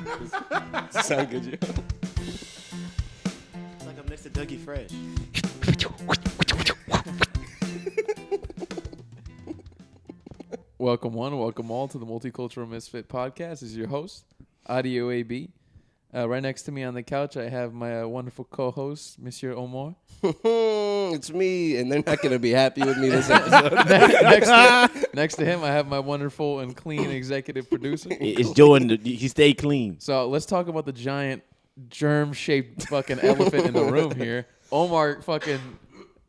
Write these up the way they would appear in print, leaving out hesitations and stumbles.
Sound good, Gio? It's like I'm next to Dougie Fresh. Welcome one, welcome all to the Multicultural Misfit podcast. This is your host, Audio AB. Right next to me on the couch, I have my wonderful co-host, Monsieur Omar. It's me, and they're not going to be happy with me this episode. next to him, I have my wonderful and clean executive producer. It's Joe, and he stayed clean. So let's talk about the giant germ-shaped fucking elephant in the room here. Omar fucking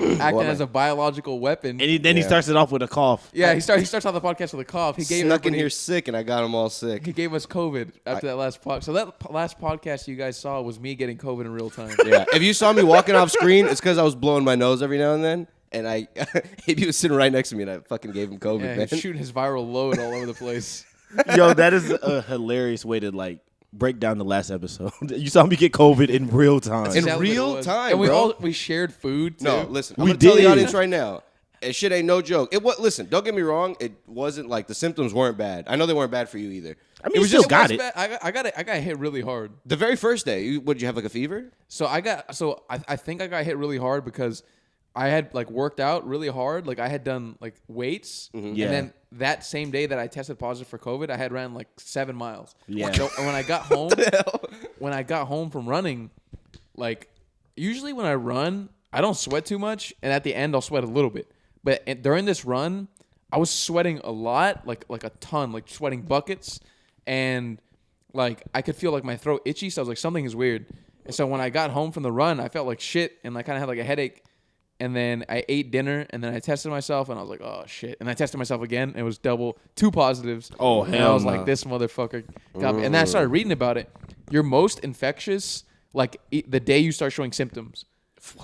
acting as a biological weapon. And then he starts it off with a cough. Yeah, he starts off the podcast with a cough. He gave Snuck in here sick, and I got them all sick. He gave us COVID after that last podcast. So that last podcast you guys saw was me getting COVID in real time. Yeah, if you saw me walking off screen, it's because I was blowing my nose every now and then. And he was sitting right next to me, and I fucking gave him COVID, Yeah, man. he's shooting his viral load all over the place. Yo, that is a hilarious way to break down the last episode. You saw me get COVID in real time. In Exactly real what it was. time, and bro. we shared food too. No, listen, I'm We going to tell the did. audience right now. It shit ain't no joke. Listen, don't get me wrong. It wasn't like the symptoms weren't bad. I know they weren't bad for you either. I mean, it you was still just got it. Bad. I got hit really hard. the very first day. Did you have like a fever? So I think I got hit really hard because I had worked out really hard. Like I had done weights, Yeah. and then that same day that I tested positive for COVID, I had ran 7 miles. Yeah. So when I got home, from running, usually when I run, I don't sweat too much, and at the end I'll sweat a little bit. But during this run, I was sweating a lot, like a ton, sweating buckets, and I could feel my throat itchy. So I was like, something is weird. And so when I got home from the run, I felt like shit, and I kind of had a headache. And then I ate dinner, and then I tested myself, and I was like, oh, shit. And I tested myself again, and it was 2 positives. Oh, and I hell was no. like, this motherfucker got me. And then I started reading about it. You're most infectious, the day you start showing symptoms.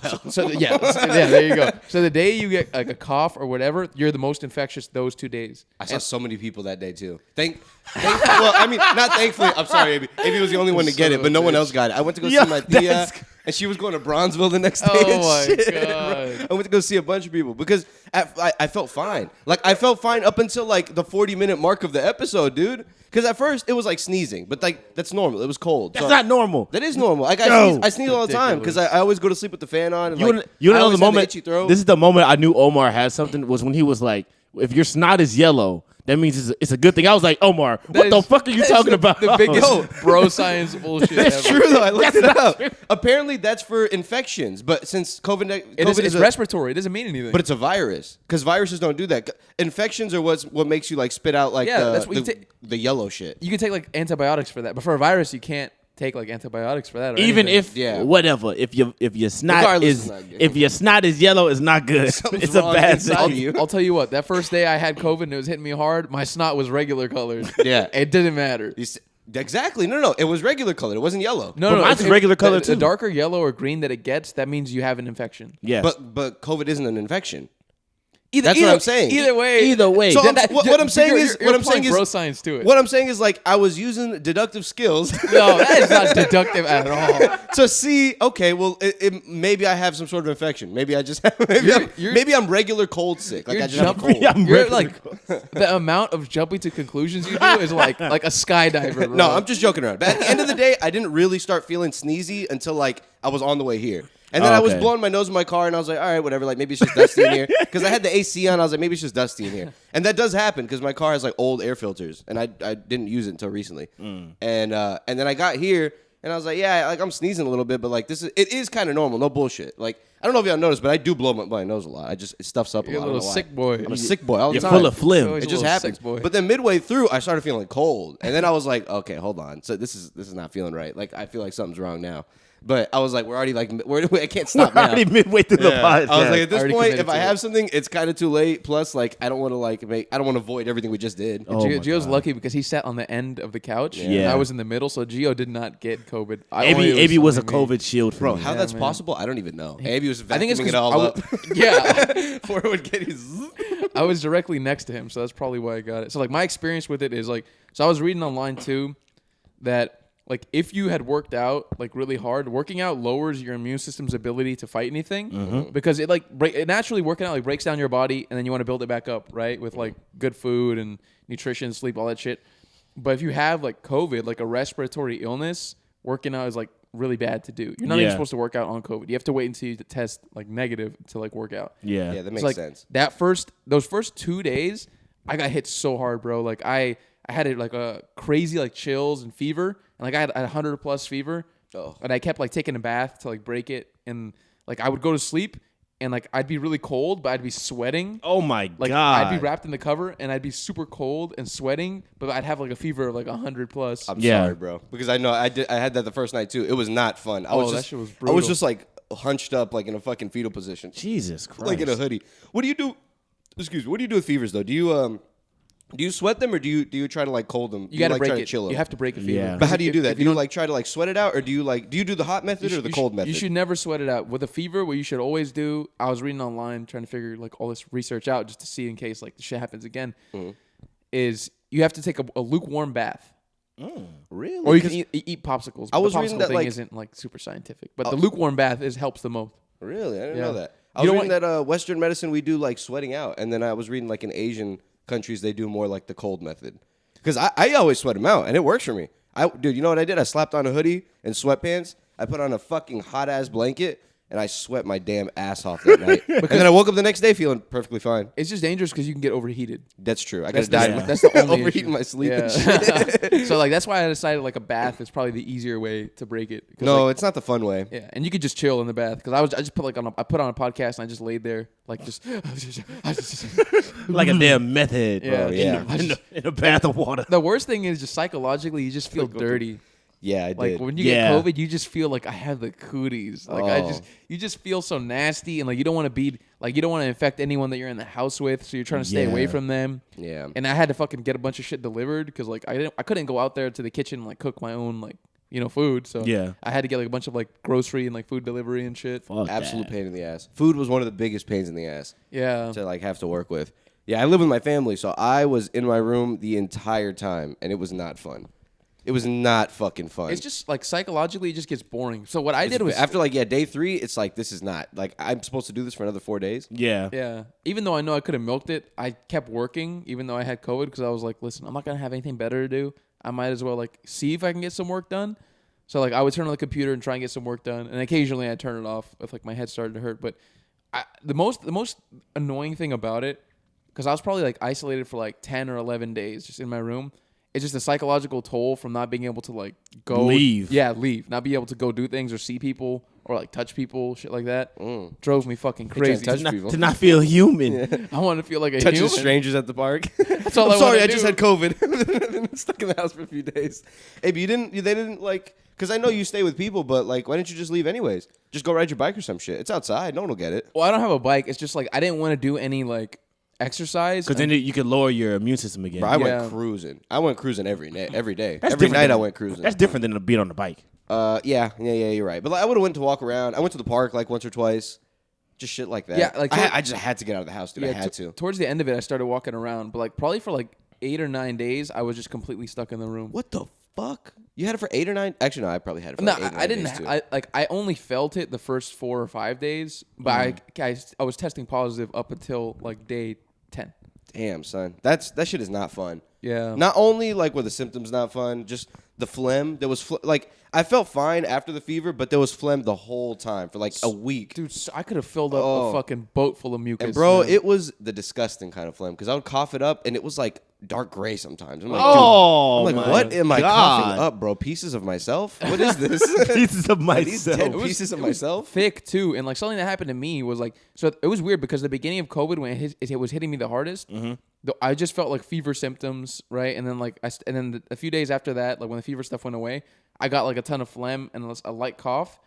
Well, Yeah, there you go. So the day you get a cough or whatever, you're the most infectious those 2 days. I saw so many people that day too. Well, I mean, not thankfully. I'm sorry, Amy. Amy was the only one to get it, but no one else got it. I went to go see my tia, and she was going to Bronzeville the next day. Oh and my shit. God. I went to go see a bunch of people because I felt fine. I felt fine up until the 40-minute mark of the episode, dude. Because at first it was sneezing, but that's normal. It was cold. That's not normal. That is normal. No. I sneeze all the time because I always go to sleep with the fan on. And You I know the always have moment. itchy throat. This is the moment I knew Omar had something. Was when he was like, "If your snot is yellow, that means it's a good thing." I was like, Omar, what the fuck are you talking about? The biggest bro science bullshit That's ever. true though. I looked it up. Apparently, that's for infections. But since COVID It's respiratory. It doesn't mean anything. but it's a virus because viruses don't do that. Infections are what makes you spit out that's what you the yellow shit. you can take antibiotics for that, but for a virus, you can't take antibiotics for that. Or Even anything. if whatever, if your snot Regardless, is it's not good. if your snot is yellow, it's not good. Something's It's a wrong bad inside thing. you. I'll tell you what. That first day I had COVID and it was hitting me hard. My snot was regular colored. Yeah. It didn't matter. Exactly. No. It was regular color. It wasn't yellow. No, But no, mine's if- regular the- color, The too. darker yellow or green that it gets, that means you have an infection. Yeah, But COVID isn't an infection. Either, That's what I'm saying. Either way. Either way. So That- what I'm saying is you're applying bro science to it. what I'm saying is I was using deductive skills No, that is not deductive at all. to see. Okay, well, maybe I have some sort of infection. Maybe I just have. Maybe I'm regular cold sick. I just have a cold. I'm You're regular the amount of jumping to conclusions you do is like a skydiver, bro. No, I'm just joking around. But at the end of the day, I didn't really start feeling sneezy until I was on the way here. And then I was Okay. blowing my nose in my car, and I was like, all right, whatever. Maybe it's just dusty in here. Because I had the AC on. I was like, maybe it's just dusty in here. And that does happen because my car has old air filters, and I didn't use it until recently. And then I got here, and I was like, yeah, I'm sneezing a little bit, but it is kind of normal. No bullshit. I don't know if y'all noticed, but I do blow my nose a lot. It stuffs up a You're lot. a I don't little know why. sick boy. I'm a sick boy all the You're time. full of phlegm. Always It a just little happens. sick boy. But then midway through, I started feeling cold, and then I was like, okay, hold on. So this is not feeling right. I feel like something's wrong now. But I was like, we're already I can't stop now. already midway through the podcast. I was like, at this Already point, committed if I to have it. something, it's kind of too late. Plus, I don't want to I don't want to void everything we just did. Oh my Gio's God. lucky because he sat on the end of the couch. Yeah. And I was in the middle, so Gio did not get COVID. AB was a only me. COVID shield for Bro, me. how that's man. possible, I don't even know. AB was I think it's vacuuming 'cause it all up yeah, before it would get his. I was directly next to him, so that's probably why I got it. So my experience with it is so I was reading online too that if you had worked out really hard, working out lowers your immune system's ability to fight anything because it it naturally working out breaks down your body and then you want to build it back up, right? With good food and nutrition, sleep, all that shit. But if you have like COVID, like a respiratory illness, working out is like really bad to do. You're not even supposed to work out on COVID. You have to wait until you test like negative to like work out. Yeah, that makes like, sense. Those first 2 days, I got hit so hard, bro. Like I had like a crazy like chills and fever, and like I had 100+ fever, and I kept like taking a bath to like break it, and like I would go to sleep. And like I'd be really cold, but I'd be sweating. Oh my like, god! I'd be wrapped in the cover, and I'd be super cold and sweating, but I'd have like a fever of like 100+. I'm sorry, bro, because I know I had that the first night too. It was not fun. That shit was brutal. I was just like hunched up, like in a fucking fetal position. Jesus Christ! Like in a hoodie. What do you do? Excuse me. What do you do with fevers though? Do you sweat them or do you try to like cold them? You gotta like, break try it. To chill them? You have to break a fever. Yeah. But how do you do that? If Do you like try to like sweat it out, or do you do the hot method or the cold method? You should never sweat it out. With a fever, what you should always do, I was reading online trying to figure like all this research out just to see in case like the shit happens again, is you have to take a lukewarm bath. Really? Or you can eat popsicles. I was the popsicle reading that, thing like- isn't like super scientific, but the lukewarm bath helps the most. Really? I didn't Yeah. know that. I You was don't reading that Western medicine we do like sweating out, and then I was reading like in Asian countries they do more like the cold method. Because I always sweat them out, and it works for me. Dude, you know what I did? I slapped on a hoodie and sweatpants. I put on a fucking hot ass blanket, and I sweat my damn ass off that night. And then I woke up the next day feeling perfectly fine. It's just dangerous because you can get overheated. That's true. I That's could have the- died. that's the only overheating issue. my sleep Yeah. and shit. So like that's why I decided like a bath is probably the easier way to break it. 'Cause, No, like, it's not the fun way. yeah, and you could just chill in the bath because I just put like I put on a podcast and I just laid there like just Like a damn meth head, Yeah. in a bath of water. The worst thing is just psychologically you just feel dirty. Yeah, I Like did. when you Yeah. get COVID, you just feel like I have the cooties. Like you just feel so nasty, and like you don't want to be like you don't want to infect anyone that you're in the house with, so you're trying to stay away Yeah. from them. Yeah. And I had to fucking get a bunch of shit delivered because like I couldn't go out there to the kitchen and like cook my own like food. So Yeah. I had to get like a bunch of like grocery and like food delivery and shit. Fuck Absolute that. pain in the ass. Food was one of the biggest pains in the ass Yeah. to like have to work with. Yeah, I live with my family, so I was in my room the entire time, and it was not fun. It was not fucking fun. It's just like psychologically, it just gets boring. So what I did was after day 3, it's like this is not like I'm supposed to do this for another 4 days. Yeah. Yeah. Even though I know I could have milked it, I kept working even though I had COVID because I was like, listen, I'm not going to have anything better to do. I might as well like see if I can get some work done. So like I would turn on the computer and try and get some work done. And occasionally I'd turn it off if like my head started to hurt. But the most annoying thing about it, because I was probably like isolated for like 10 or 11 days just in my room. It's just a psychological toll from not being able to like go Leave. Yeah, leave. Not be able to go do things or see people or like touch people, shit like that. Drove me fucking crazy. touch Not- people. to not feel human. I want to feel like a Touching human. strangers at the park. That's all I'm I sorry, wanna I just do. had COVID. Stuck in the house for a few days. Hey, but they didn't like, because I know you stay with people, but like, why didn't you just leave anyways? Just go ride your bike or some shit. It's outside. No one will get it. Well, I don't have a bike. It's just like I didn't want to do any like exercise. Because then you could lower your immune system again. Bro, I Yeah. went cruising. I went cruising every day. Every That's every different night than- I went cruising. That's different than being on the bike. Yeah, you're right. But like, I would have went to walk around. I went to the park like once or twice. Just shit like that. Yeah, like, I just had to get out of the house, dude. I had to. Towards the end of it, I started walking around, but like probably for like 8 or 9 days, I was just completely stuck in the room. What the fuck? You had it for 8 or 9? Actually, no, I probably had it for No, like 8 or 9 I didn't. days, too. I only felt it the first 4 or 5 days, but I was testing positive up until like day 10. Damn, son. That shit is not fun. Yeah. Not only like were the symptoms not fun, just the phlegm. There was like I felt fine after the fever, but there was phlegm the whole time for like a week. Dude, I could have filled up a fucking boat full of mucus. And bro, man. it was the disgusting kind of phlegm because I would cough it up and it was like dark gray sometimes. I'm like, Oh, dude, I'm like, my what am I God. coughing up, bro? Pieces of myself? What is this? Pieces of Are these dead myself. pieces of myself? thick too, and like something that happened to me was like, so it was weird because the beginning of COVID when it was hitting me the hardest, I just felt like fever symptoms, right? And then like a few days after that, like when the fever stuff went away, I got like a ton of phlegm and a light cough,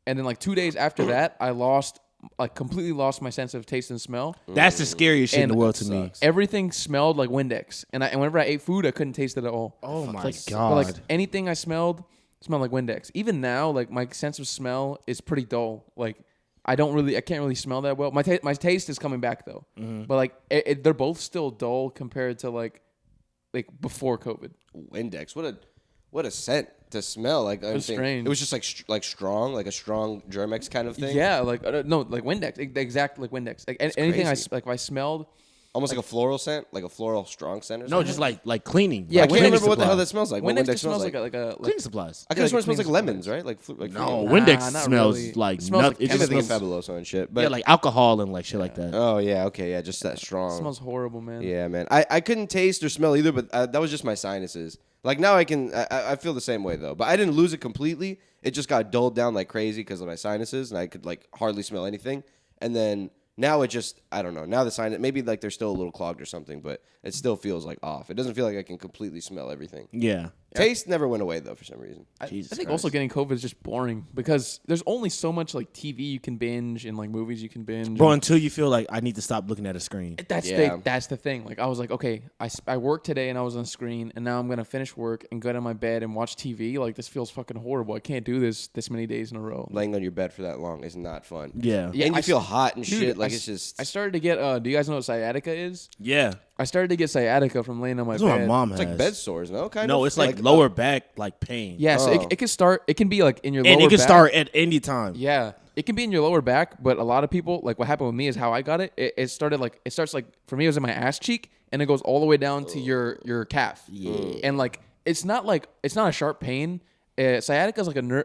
and then like 2 days after that, I completely lost my sense of taste and smell. That's the scariest shit in And the world to me. Everything smelled like Windex, and whenever I ate food, I couldn't taste it at all. Oh my But God. like anything I smelled like Windex. Even now, like my sense of smell is pretty dull. Like I can't really smell that well. My taste is coming back though, but like they're both still dull compared to like before COVID. Windex. What a scent to smell. Like I'm saying, strange. it was just like strong, like a strong Germex kind of thing. Yeah, like no, like Windex, exactly like Windex. Like anything crazy. if I smelled, Almost like a floral scent, like a floral strong scent. Or No, something? just like cleaning. Yeah, I like can't cleaning remember what the hell supplies. that smells like. Windex What Windex just smells like a Cleaning supplies. I could have sworn it smells cleaning like lemons, supplies. right? Like No, fruit. Windex not smells really. like It smells nothing. like It I just think smells Fabuloso and shit. But yeah, like alcohol and like shit like that. oh yeah, okay, yeah, just that strong. It smells horrible, man. Yeah, man. I couldn't taste or smell either, but that was just my sinuses. Like now I feel the same way though. But I didn't lose it completely. It just got dulled down like crazy because of my sinuses, and I could like hardly smell anything. And then now it just, I don't know. Now the sinus, maybe like they're still a little clogged or something, but it still feels like off. It doesn't feel like I can completely smell everything. Yeah. Taste never went away though for some reason. I Jesus think Christ. also getting COVID is just boring because there's only so much like TV you can binge and like movies you can binge. Bro, until you feel like I need to stop looking at a screen. That's Yeah. that's the thing. Like I was like, okay, I worked today and I was on screen, and now I'm gonna finish work and go to my bed and watch TV. Like this feels fucking horrible. I can't do this many days in a row. Laying on your bed for that long is not fun. Yeah. Yeah, and you I feel s- hot and Dude, shit. Like I it's just. I started to get. Do you guys know what sciatica is? Yeah. I started to get sciatica from laying on my That's bed. what my mom has. It's like bed sores, no? Kind No, of. it's like lower back like pain. Yeah, so Oh. it can start. It can be like in your lower And it can back. start at any time. Yeah, it can be in your lower back, but a lot of people, like what happened with me is how I got it. It started like it starts like for me it was in my ass cheek, and it goes all the way down to your calf. Yeah, and like it's not a sharp pain. Sciatica is like a nerve,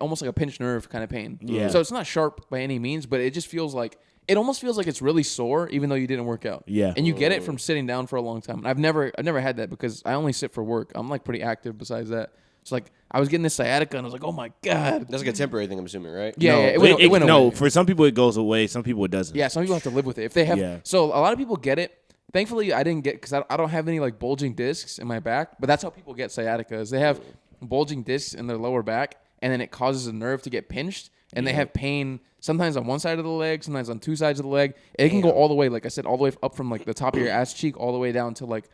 almost like a pinched nerve kind of pain. Yeah. So it's not sharp by any means, but it just feels like it almost feels like it's really sore, even though you didn't work out. Yeah. and you get it from sitting down for a long time. I've never had that because I only sit for work. I'm like pretty active besides that. So like I was getting this sciatica, and I was like, oh my god. That's like a temporary thing, I'm assuming, right? Yeah, No, yeah, it went no, away. for some people it goes away. Some people it doesn't. Yeah, some people have to live with it. If they have, Yeah. so a lot of people get it. Thankfully, I didn't get because I don't have any like bulging discs in my back. But that's how people get sciatica. Is they have bulging discs in their lower back, and then it causes a nerve to get pinched, and they have pain sometimes on one side of the leg, sometimes on two sides of the leg. It can go all the way, like I said, all the way up from like the top of your ass cheek all the way down to like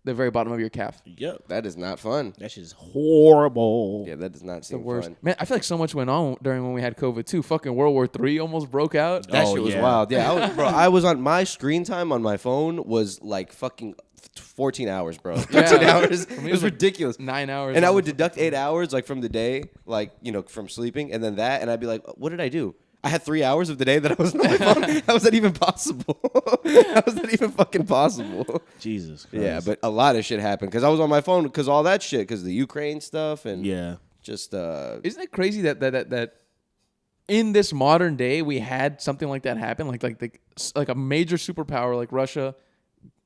the very bottom of your calf. Yep. That is not fun. That shit's horrible. Yeah, that does not seem Worst. fun. Man, I feel like so much went on during when we had COVID too. Fucking World War III almost broke out. That Oh, shit was yeah. wild. Yeah, I was on my screen time on my phone was like fucking 14 hours, bro. 13 hours. For me, It was like ridiculous. 9 hours. And I on would the- deduct 8 hours like from the day, like, you know, from sleeping, and then that, and I'd be like, what did I do? I had 3 hours of the day that I wasn't on my phone. How was that even possible? How was that even fucking possible? Jesus Christ. Yeah, but a lot of shit happened because I was on my phone because all that shit, because the Ukraine stuff and Yeah. just Isn't it crazy that in this modern day we had something like that happen, like a major superpower like Russia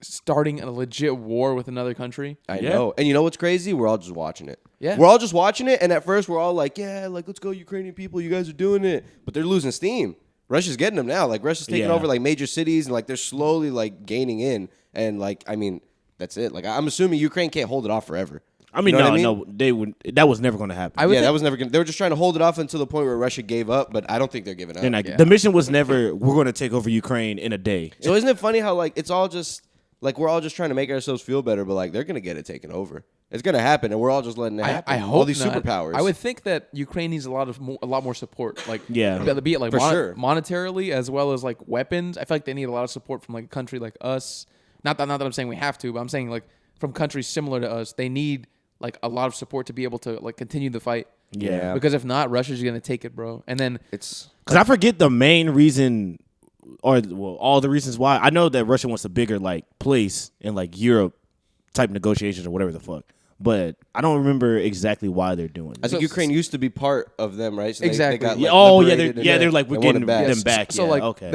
starting a legit war with another country? I Yeah. know. And you know what's crazy? We're all just watching it. Yeah. We're all just watching it, and at first we're all like, yeah, like, let's go Ukrainian people. You guys are doing it. But they're losing steam. Russia's getting them now. Like, Russia's taking Yeah. over, like, major cities, and, like, they're slowly, like, gaining in. And, like, I mean, that's it. Like, I'm assuming Ukraine can't hold it off forever. I mean, You know what no, I mean? no, they would. That was never going to happen. I would Yeah, think- that was never going to. They were just trying to hold it off until the point where Russia gave up, but I don't think they're giving up. They're not- Yeah. The mission was never, we're going to take over Ukraine in a day. So isn't it funny how, like, it's all just, like, we're all just trying to make ourselves feel better, but, like, they're going to get it taken over. It's going to happen, and we're all just letting it happen. I hope all these not. superpowers. I would think that Ukraine needs a lot more support. Like Yeah. be it like For sure. monetarily as well as like weapons. I feel like they need a lot of support from like a country like us. Not that I'm saying we have to, but I'm saying like from countries similar to us, they need like a lot of support to be able to like continue the fight. Yeah. Because if not, Russia's gonna take it, bro. And then It's Because I forget the main reason, or well, all the reasons why. I know that Russia wants a bigger like place in like Europe type negotiations or whatever the fuck, but I don't remember exactly why they're doing I it. think Ukraine used to be part of them, right? So Exactly. They got, Yeah, like, oh yeah, liberated and they're like we're they want getting it back. them back. So yeah, like okay.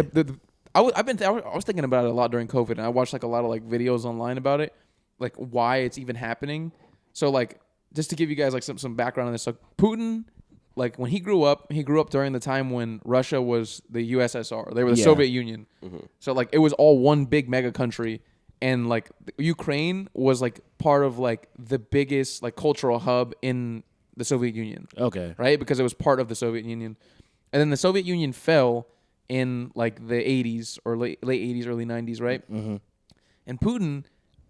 I was thinking about it a lot during COVID, and I watched like a lot of like videos online about it, like why it's even happening. So like just to give you guys like some background on this, so Putin, like when he grew up during the time when Russia was the USSR. They were the Yeah. Soviet Union. So like it was all one big mega country, and like Ukraine was like part of like the biggest like cultural hub in the Soviet Union. Okay. Right? Because it was part of the Soviet Union. And then the Soviet Union fell in like the 80s or late 80s, early 90s, right? Mm-hmm. And Putin,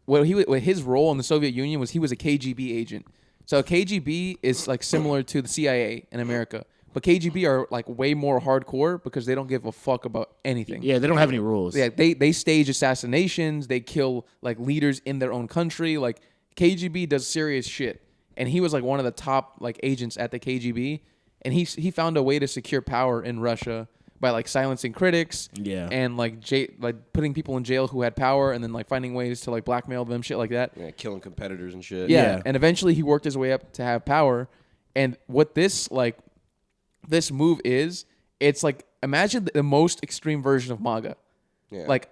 what his role in the Soviet Union was he was a KGB agent. So KGB is like similar to the CIA in America. But KGB are like way more hardcore because they don't give a fuck about anything. Yeah, they don't have any rules. Yeah, they stage assassinations. They kill like leaders in their own country. Like KGB does serious shit, and he was like one of the top like agents at the KGB, and he found a way to secure power in Russia by like silencing critics, and like putting people in jail who had power, and then like finding ways to like blackmail them, shit like that. Yeah, killing competitors and shit. Yeah, and eventually he worked his way up to have power. And what this move is, it's like imagine the most extreme version of MAGA. Yeah. Like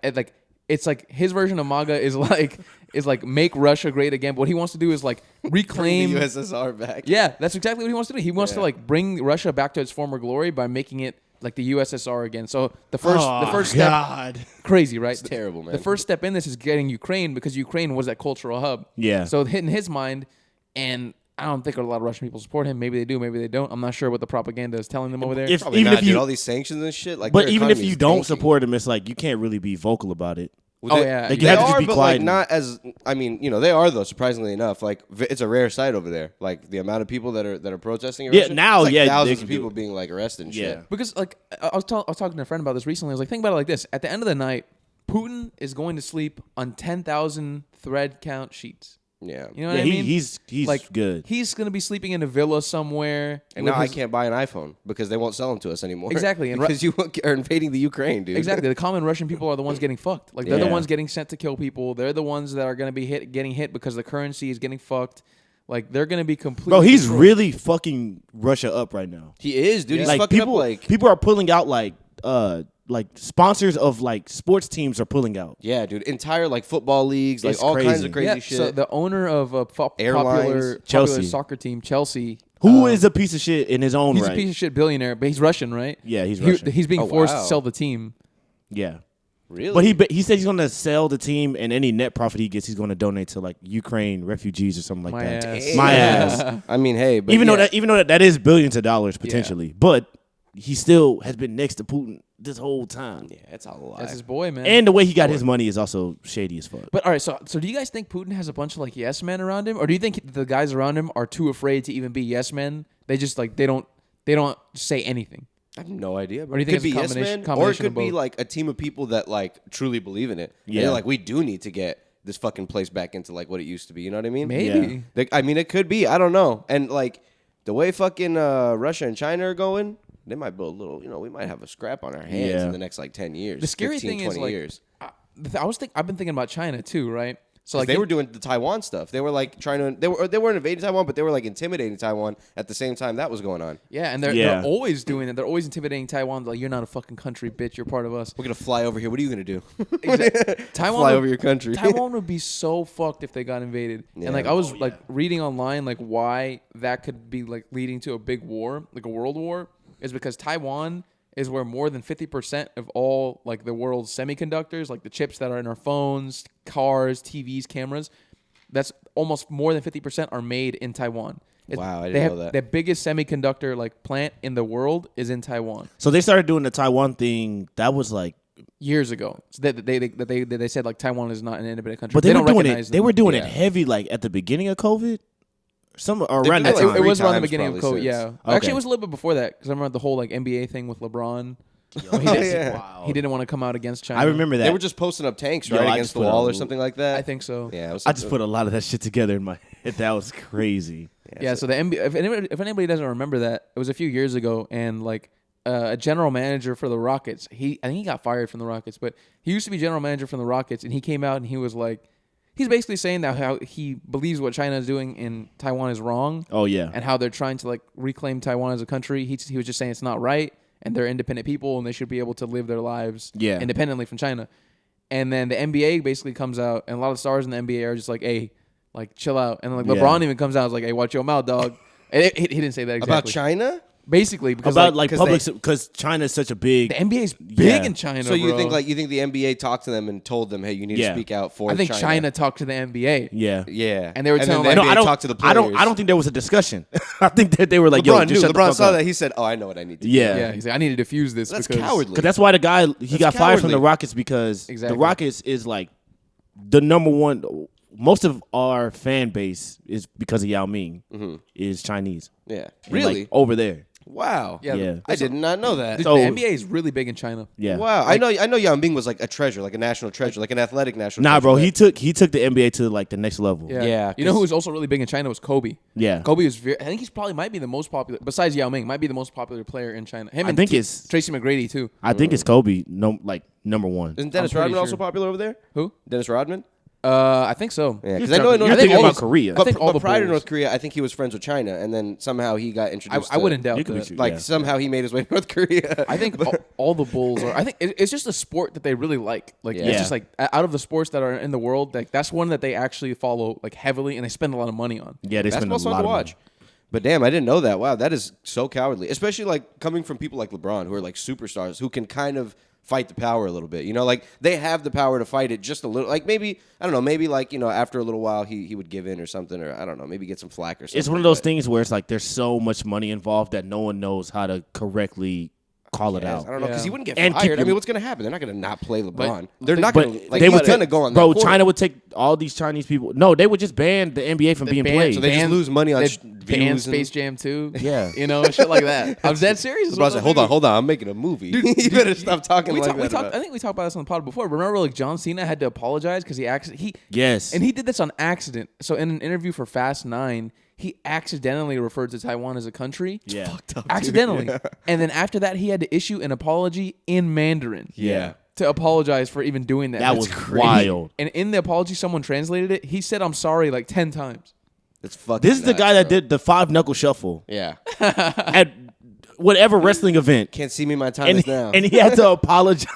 it's like his version of MAGA is like make Russia great again. But what he wants to do is like reclaim the USSR back. Yeah, that's exactly what he wants to do. He wants to like bring Russia back to its former glory by making it like the USSR again. So the first step, crazy, right? It's terrible, man. The first step in this is getting Ukraine, because Ukraine was that cultural hub. Yeah. So hitting his mind, and I don't think a lot of Russian people support him. Maybe they do, maybe they don't. I'm not sure what the propaganda is telling them over there. Probably even not, if you dude, all these sanctions and shit. Like, but even if you don't support him, it's like you can't really be vocal about it. Well, yeah. Like, They you have to just are, be but quiet. like not as. I mean, you know, they are though. Surprisingly enough, like it's a rare sight over there. Like the amount of people that are protesting. In Yeah, Russia, now, it's like yeah, they thousands can of do people it. being like arrested and shit. Yeah. Because like I was talking to a friend about this recently. I was like, think about it like this: at the end of the night, Putin is going to sleep on 10,000 thread count sheets. Yeah. You know what I mean? He's like good. He's gonna be sleeping in a villa somewhere. And with now I his- can't buy an iPhone because they won't sell them to us anymore. Exactly, and because you are invading the Ukraine, dude. Exactly. The common Russian people are the ones getting fucked. Like they're the Yeah. ones getting sent to kill people. They're the ones that are gonna be getting hit because the currency is getting fucked. Like they're gonna be completely. Bro, he's destroyed. really fucking Russia up right now. He is, dude. He's Like fucking people, up like. people are pulling out like sponsors of like sports teams are pulling out. Yeah, dude. Entire like football leagues, like It's all kinds crazy. of crazy Yeah, shit. so the owner of a Airlines, popular Chelsea. soccer team, Chelsea, Who is a piece of shit in his own he's right? a piece of shit billionaire, but he's Russian, right? Yeah, he's Russian. He's being Oh, forced wow. to sell the team. Yeah. Really? But he said he's going to sell the team, and any net profit he gets, he's going to donate to like Ukraine refugees or something like My that. ass. My ass. I mean, hey, but Even yeah. though that is billions of dollars potentially, but he still has been next to Putin this whole time. Yeah, it's a lot. That's his boy, man. And the way he got his money is also shady as fuck. But all right, so do you guys think Putin has a bunch of like yes men around him, or do you think the guys around him are too afraid to even be yes men? They just like they don't say anything. I have no idea. But Or do you it think could be it's a yes men, or it combination could of be both? like a team of people that like truly believe in it. And Yeah. they're like, we do need to get this fucking place back into like what it used to be. You know what I mean? Maybe. Yeah. I mean, it could be. I don't know. And like the way fucking Russia and China are going, they might build a little. You know, we might have a scrap on our hands Yeah. in the next like 10 years. The scary 15, thing 20 is like years. I've been thinking about China too, right? So 'Cause like they were doing the Taiwan stuff. They were like trying to. They weren't invading Taiwan, but they were like intimidating Taiwan at the same time that was going on. yeah, and they're always doing it. They're always intimidating Taiwan. Like you're not a fucking country, bitch. You're part of us. We're gonna fly over here. What are you gonna do? Taiwan Fly would- over your country. Taiwan would be so fucked if they got invaded. Yeah. And like I was like reading online like why that could be like leading to a big war, like a world war, is because Taiwan is where more than 50% of all like the world's semiconductors, like the chips that are in our phones, cars, TVs, cameras, that's almost more than 50% are made in Taiwan. Wow, I they didn't have know that. The biggest semiconductor like plant in the world is in Taiwan. So they started doing the Taiwan thing. That was like, Years ago, so they said like Taiwan is not an independent country. but they were don't doing recognize it. They them. were doing Yeah. it heavy, like at the beginning of COVID, or They've around done that it time. like It was around the times beginning of probably COVID. since. Yeah, actually, Okay. it was a little bit before that because I remember the whole like NBA thing with LeBron. He didn't want to come out against China. I remember that. They were just posting up tanks Yo, right I against just the put wall a- or something like that. I think so. Yeah, it was I just put a lot of that shit together in my head. That was crazy. Yeah. So the NBA, if anybody doesn't remember that, it was a few years ago, and like a general manager for the Rockets, I think he got fired from the Rockets, but he used to be general manager from the Rockets, and he came out and he was like, he's basically saying that how he believes what China is doing in Taiwan is wrong. Oh yeah. And how they're trying to like reclaim Taiwan as a country. He was just saying it's not right, and they're independent people, and they should be able to live their lives independently from China. And then the NBA basically comes out, and a lot of the stars in the NBA are just like, "Hey, like chill out." And then like LeBron even comes out, and is like, "Hey, watch your mouth, dog." And he didn't say that exactly. About China. Basically, because About like like public, because China is such a big. the NBA is big Yeah. in China. So you bro. think the NBA talked to them and told them, hey, you need to Yeah. speak out for I think China. China talked to the NBA. Yeah. Yeah, And they were then telling the like- NBA No, I don't talked to the players. I don't think there was a discussion. I think that they were like, "Yo, LeBron just knew. shut the LeBron fuck saw up." that. He said, "Oh, I know what I need to do." Yeah. Yeah, he's like, I need to diffuse this. That's because cowardly. Because that's why the guy he got fired from the cowardly. Rockets because Exactly. the Rockets is like the number one. Most of our fan base is because of Yao Ming is Chinese. Yeah, And, really. like, over there. Wow. Yeah. I did not know that. The So- NBA is really big in China. Yeah. Wow. I know Yao Ming was like a treasure, like a national treasure, like an athletic national treasure. Nah, bro. but- He took the NBA to like the next level. Yeah, You know 'cause- who was also really big in China was Kobe. Yeah. Kobe was I think he's probably might be the most popular besides Yao Ming, might be the most popular player in China. Him I and think it's- Tracy McGrady too. I think it's Kobe. No, like number one. Isn't Dennis pretty Rodman also sure. popular over there? Who? Dennis Rodman? I think so. Yeah, because You're I know in talking- North you're thinking Korea- about Korea. But, I think all but the prior to Bulls. North Korea, I think he was friends with China, and then somehow he got introduced. I wouldn't doubt You could be that. true. Like Yeah. somehow he made his way to North Korea. I think all the Bulls are. I think it's just a sport that they really like. Like Yeah. it's just like out of the sports that are in the world, like that's one that they actually follow like heavily and they spend a lot of money on. Yeah, they spend a Basketball's fun lot to of watch. money. But damn, I didn't know that. Wow, that is so cowardly. Especially like coming from people like LeBron, who are like superstars, who can kind of fight the power a little bit. You know, like they have the power to fight it just a little. Like maybe I don't know. Maybe like after a little while he would give in or something, or I don't know. Maybe get some flack or something. It's one of those but- things where it's like there's so much money involved that no one knows how to correctly call it Yes, out. I don't know because Yeah. he wouldn't get And keep fired. I your- mean, what's gonna happen? They're not gonna not play LeBron. But- They're not but gonna like. they He's would gonna go on that bro. court. China would take all these Chinese people. No, they would just ban the NBA from being ban- played. So they just lose money on They views ban and- Space Jam 2. Yeah. Shit like that. I'm dead serious. LeBron's like, hold on, I'm making a movie. you better stop talking We like talked. that. about- I think we talked about this on the pod before. Remember, like John Cena had to apologize because he Yes. and he did this on accident. So in an interview for Fast 9, he accidentally referred to Taiwan as a country. Yeah. Accidentally. And then after that, he had to issue an apology in Mandarin. Yeah. To apologize for even doing that. That That's was crazy. wild. And in the apology, someone translated it. He said, "I'm sorry," like 10 times. It's fucking. This is the nuts, guy that bro. did the 5-knuckle shuffle Yeah. at whatever wrestling event. Can't see me. My time And, is now. and he had to apologize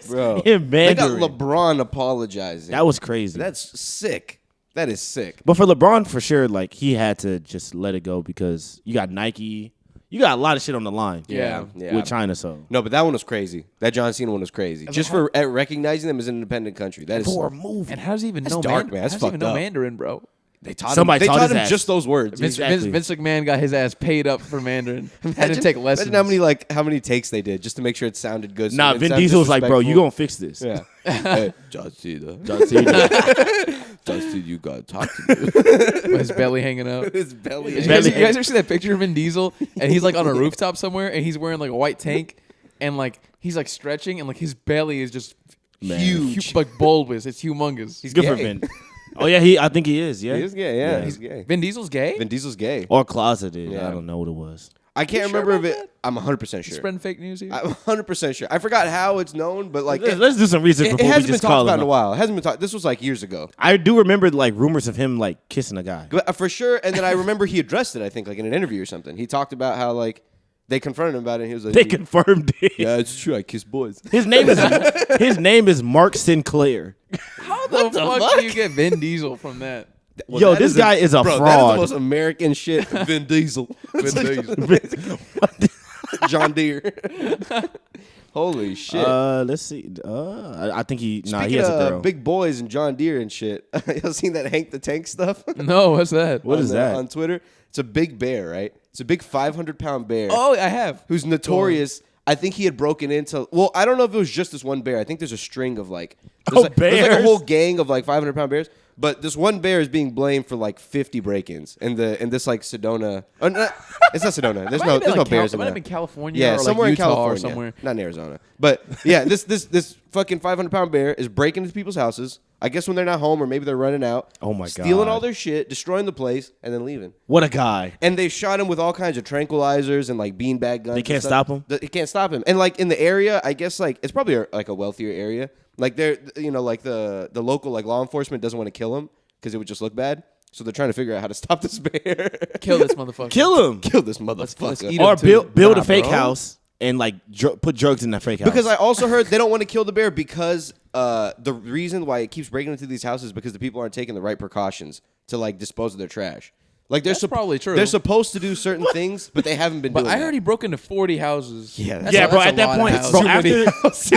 Bro, in they got Mandarin. LeBron apologizing. That was crazy. That's sick. That is sick. But for LeBron, for sure, like he had to just let it go because you got Nike, you got a lot of shit on the line. Yeah. With China. So No, but that one was crazy. That John Cena one was crazy. Just for recognizing them as an independent country. That is. for a movie. And how does he even know dark, Mandarin? man. That's How does he even fucked know up. Mandarin, bro? They taught Somebody him. They taught taught his him ass. just those words. Exactly. Vince McMahon got his ass paid up for Mandarin. Had to take lessons. Imagine how many takes they did just to make sure it sounded good. so Nah, it didn't Vin sound Diesel was like, bro, you disrespectful. gonna fix this. Yeah. Hey, John Cena. John Cena. John Cena, you gotta talk to me. With his belly hanging out. His belly. You guys ever see that picture of Vin Diesel and he's like on a rooftop somewhere and he's wearing like a white tank and like he's like stretching and like his belly is just huge, like bulbous. It's humongous. He's good for gay. Vin. Oh yeah, I think he is. Yeah, He is gay. Yeah, he's gay. Vin Diesel's gay. Vin Diesel's gay. or closeted. Yeah. I don't know what it was. I can't You sure remember if about it. I'm 100% sure. Spreading fake news here. I'm 100% sure. I forgot how it's known, but like Let's do some research it before we hasn't been just talked call about him. in a while. It hasn't been talked. This was like years ago. I do remember like rumors of him like kissing a guy. But, for sure. And then I remember he addressed it. I think like in an interview or something. He talked about how like they confronted him about it. And he was like, They confirmed it. "Yeah, it's true. I kiss boys." His name is Mark Sinclair. How the fuck do you get Vin Diesel from that? Yo, this guy is a bro, fraud. That is the most American shit. Vin Diesel. John Deere. Holy shit. Let's see. I think he. Nah, he Speaking has a of girl. big boys and John Deere and shit, y'all seen that Hank the Tank stuff? No, what's that? What on is that? On Twitter. It's a big bear, right? It's a big 500-pound bear Oh, I have. who's notorious. I think he had broken into. Well, I don't know if it was just this one bear. I think there's a string of like. There's like a bears? whole gang of like 500-pound bears. But this one bear is being blamed for like 50 break-ins in this like Sedona. Oh, no, it's not Sedona. There's no bears It in might there. have been California Yeah, or like somewhere Utah in California, or somewhere. not in Arizona. But yeah, this fucking 500-pound bear is breaking into people's houses. I guess when they're not home or maybe they're running out. Oh my stealing God. all their shit, destroying the place, and then leaving. What a guy. And they shot him with all kinds of tranquilizers and like beanbag guns. They can't stop him? They can't stop him. And like in the area, I guess like it's probably like a wealthier area. Like they're like the local like law enforcement doesn't want to kill him because it would just look bad. So they're trying to figure out how to stop this bear. Kill this motherfucker. Kill him. Kill this let's motherfucker. eat Or him too. build Nah, a fake bro. house and like put drugs in that fake house. Because I also heard they don't want to kill the bear because the reason why it keeps breaking into these houses is because the people aren't taking the right precautions to like dispose of their trash. Like they're That's probably true. They're supposed to do certain things, but they haven't been But doing I that. heard he broke into 40 houses. Yeah, That's yeah, a- bro. that's At a that lot of point, houses. bro, Too many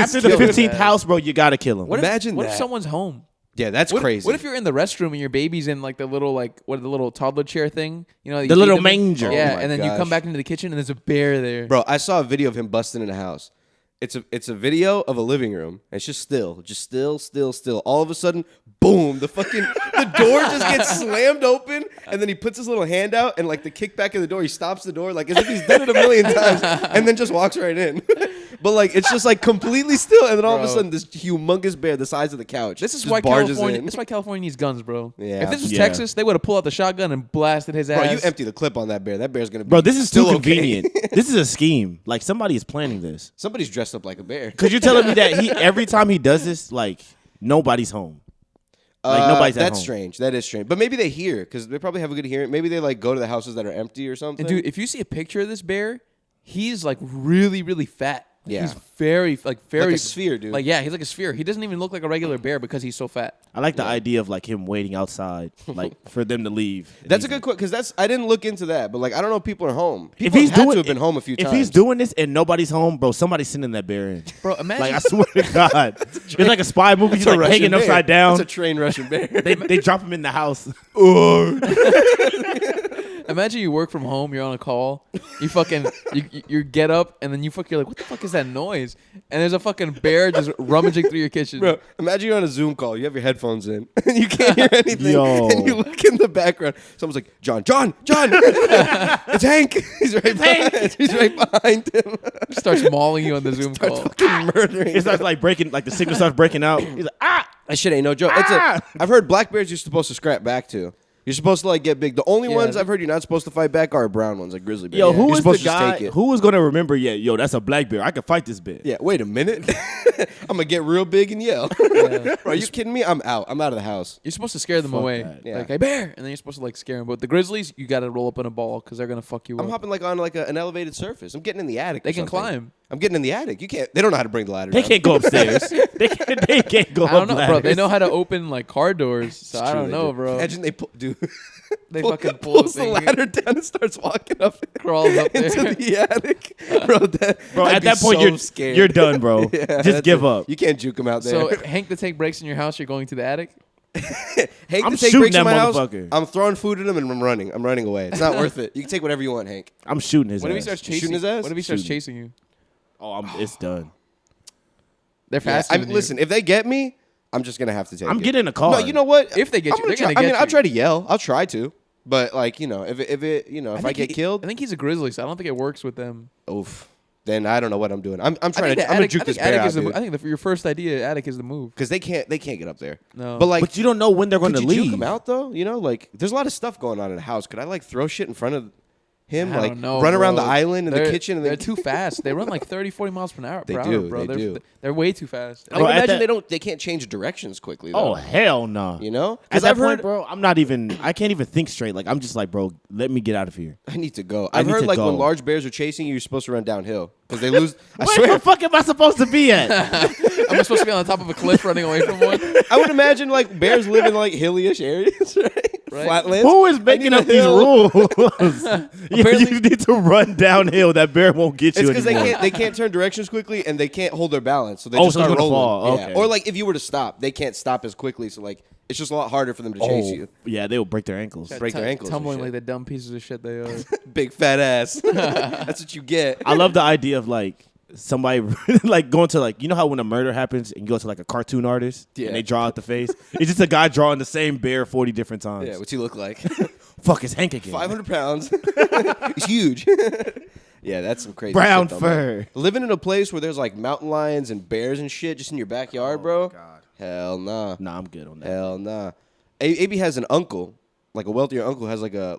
after the Kill his 15th ass. house, bro, you gotta kill him. What Imagine if that. someone's home? Yeah, that's What, crazy. What if you're in the restroom and your baby's in like the little the little toddler chair thing? You know, that you The feed little them in? manger. Yeah, Oh my and then you gosh. come back into the kitchen and there's a bear there. Bro, I saw a video of him busting in a house. It's a video of a living room. It's just still. All of a sudden, boom, the door just gets slammed open, and then he puts his little hand out, and like the kickback of the door, he stops the door like as if he's done it a million times, and then just walks right in. But like it's just like completely still, and then all of a sudden this humongous bear the size of the couch. This is just why barges California. in. This is why California needs guns, bro. Yeah. If this was Yeah. Texas, they would have pulled out the shotgun and blasted his ass. Bro, you empty the clip on that bear. That bear's gonna be Bro, this is still too okay. convenient. This is a scheme. Like somebody is planning this. Somebody's dressed up like a bear. Cause you're telling me that every time he does this, like nobody's home. Like nobody's at That's home. strange. That is strange. But maybe they hear because they probably have a good hearing. Maybe they like go to the houses that are empty or something. And dude, if you see a picture of this bear, he's like really, really fat. Yeah. He's very like a sphere, dude. Like, yeah, he's like a sphere. He doesn't even look like a regular bear because he's so fat. I like the idea of like him waiting outside, like for them to leave. That's a good question because I didn't look into that, but like I don't know if people are home. If People he's had doing, to have been home a few if times. he's doing this and nobody's home, bro, somebody's sending that bear in. Bro, imagine. Like I swear to God, it's like a spy movie. He's It's a like Russian hanging bear. upside down. It's a trained Russian bear. They drop him in the house. Imagine you work from home, you're on a call, you fucking you get up and then you're like, what the fuck is that noise? And there's a fucking bear just rummaging through your kitchen. Bro, imagine you're on a Zoom call. You have your headphones in, and you can't hear anything. Yo. And you look in the background. Someone's like, John. It's Hank. He's right behind him. Starts mauling you on the Zoom call. Fucking murdering. It starts like breaking, like the signal starts breaking out. He's like, ah. That shit ain't no joke. I've heard black bears you're supposed to scrap back to. You're supposed to like get big. The only Yeah. ones I've heard you're not supposed to fight back are brown ones, like grizzly bears. Yo, who you're is supposed the to just guy? take it. Who was gonna remember? Yeah, yo, that's a black bear. I can fight this bear. Yeah, wait a minute. I'm gonna get real big and yell. Bro, are you kidding me? I'm out. I'm out of the house. You're supposed to scare them Fuck away. that. Yeah. Like, hey, bear. And then you're supposed to like scare them. But the grizzlies, you got to roll up in a ball because they're going to fuck you I'm up. hopping like on like an elevated surface. I'm getting in the attic. They or can something. climb. I'm getting in the attic. You can't. They don't know how to bring the ladder. They down. can't go upstairs. they can't go I don't up know, bro. ladders. They know how to open like car doors. So It's I true, don't they know, do. bro. Imagine they do. They pull- fucking pulls the thing, ladder down and starts walking up. crawls up there. into the attic, bro. Bro, I'd at be that point, so scared. you're done, bro. Yeah, Just that's give it. up. You can't juke him out there. So Hank, to take breaks in your house, you're going to the attic. Hank, I'm to take shooting breaks in that my house, motherfucker. I'm throwing food at him and I'm running. I'm running away. It's not worth it. You can take whatever you want, Hank. I'm shooting his What if he ass. starts Shooting chasing? his ass? What if he starts Shooting. chasing you? It's done. They're Yeah, faster. than you. listen, if they get me, I'm just gonna have to take I'm it. getting in a car. No, you know what? If they get I'm you, they're try, gonna I mean, get I'll you. try to yell. I'll try to. But like, you know, if I think get killed, I think he's a grizzly, so I don't think it works with them. oof. Then I don't know what I'm doing. I'm I trying think to. I'm gonna juke this bear out, I think your first idea, attic is the move. because they can't get up there. No. But like, But you don't know when they're going could to you leave. juke him out though? You know, like there's a lot of stuff going on in the house. Could I like throw shit in front of him, I like don't know, run around the bro. island in the They're- kitchen? And they're then too fast. They run like 30, 40 miles per hour. They per do, hour, bro. they do. They're way too fast. I Bro, can at imagine that- they can't change directions quickly. Oh Though, hell no! you know, At because that I've point, heard. bro, I can't even think straight. Like I'm just like, bro, let me get out of here. I need to go. I I've need heard to like go. when large bears are chasing you, you're supposed to run downhill because they lose. I Where swear. the fuck am I supposed to be at? Am I supposed to be on the top of a cliff running away from one? I would imagine like bears live in like hilly-ish areas, right? Right. Flatlands. Who is I making need a up these hill. rules? You need to run downhill. That bear won't get It's you because anymore. they can't turn directions quickly and they can't hold their balance, so they Oh, just so it's start gonna rolling. fall. Yeah. Okay. Or like if you were to stop, they can't stop as quickly, so like it's just a lot harder for them to chase you. Yeah, they will break their ankles. Break their ankles and Tumbling shit. like the dumb pieces of shit they are. Big fat ass. That's what you get. I love the idea of like somebody like going to like, you know how when a murder happens and you go to like a cartoon artist Yeah. and they draw out the face? It's just a guy drawing the same bear 40 different times. Yeah, what's he look like? Fuck, it's Hank again. 500 pounds. He's huge. Yeah, that's some crazy Brown shit, though, man. fur. Living in a place where there's like mountain lions and bears and shit just in your backyard, bro. God. Hell nah. Nah, I'm good on that. Hell nah. AB has an uncle, like a wealthier uncle, has like a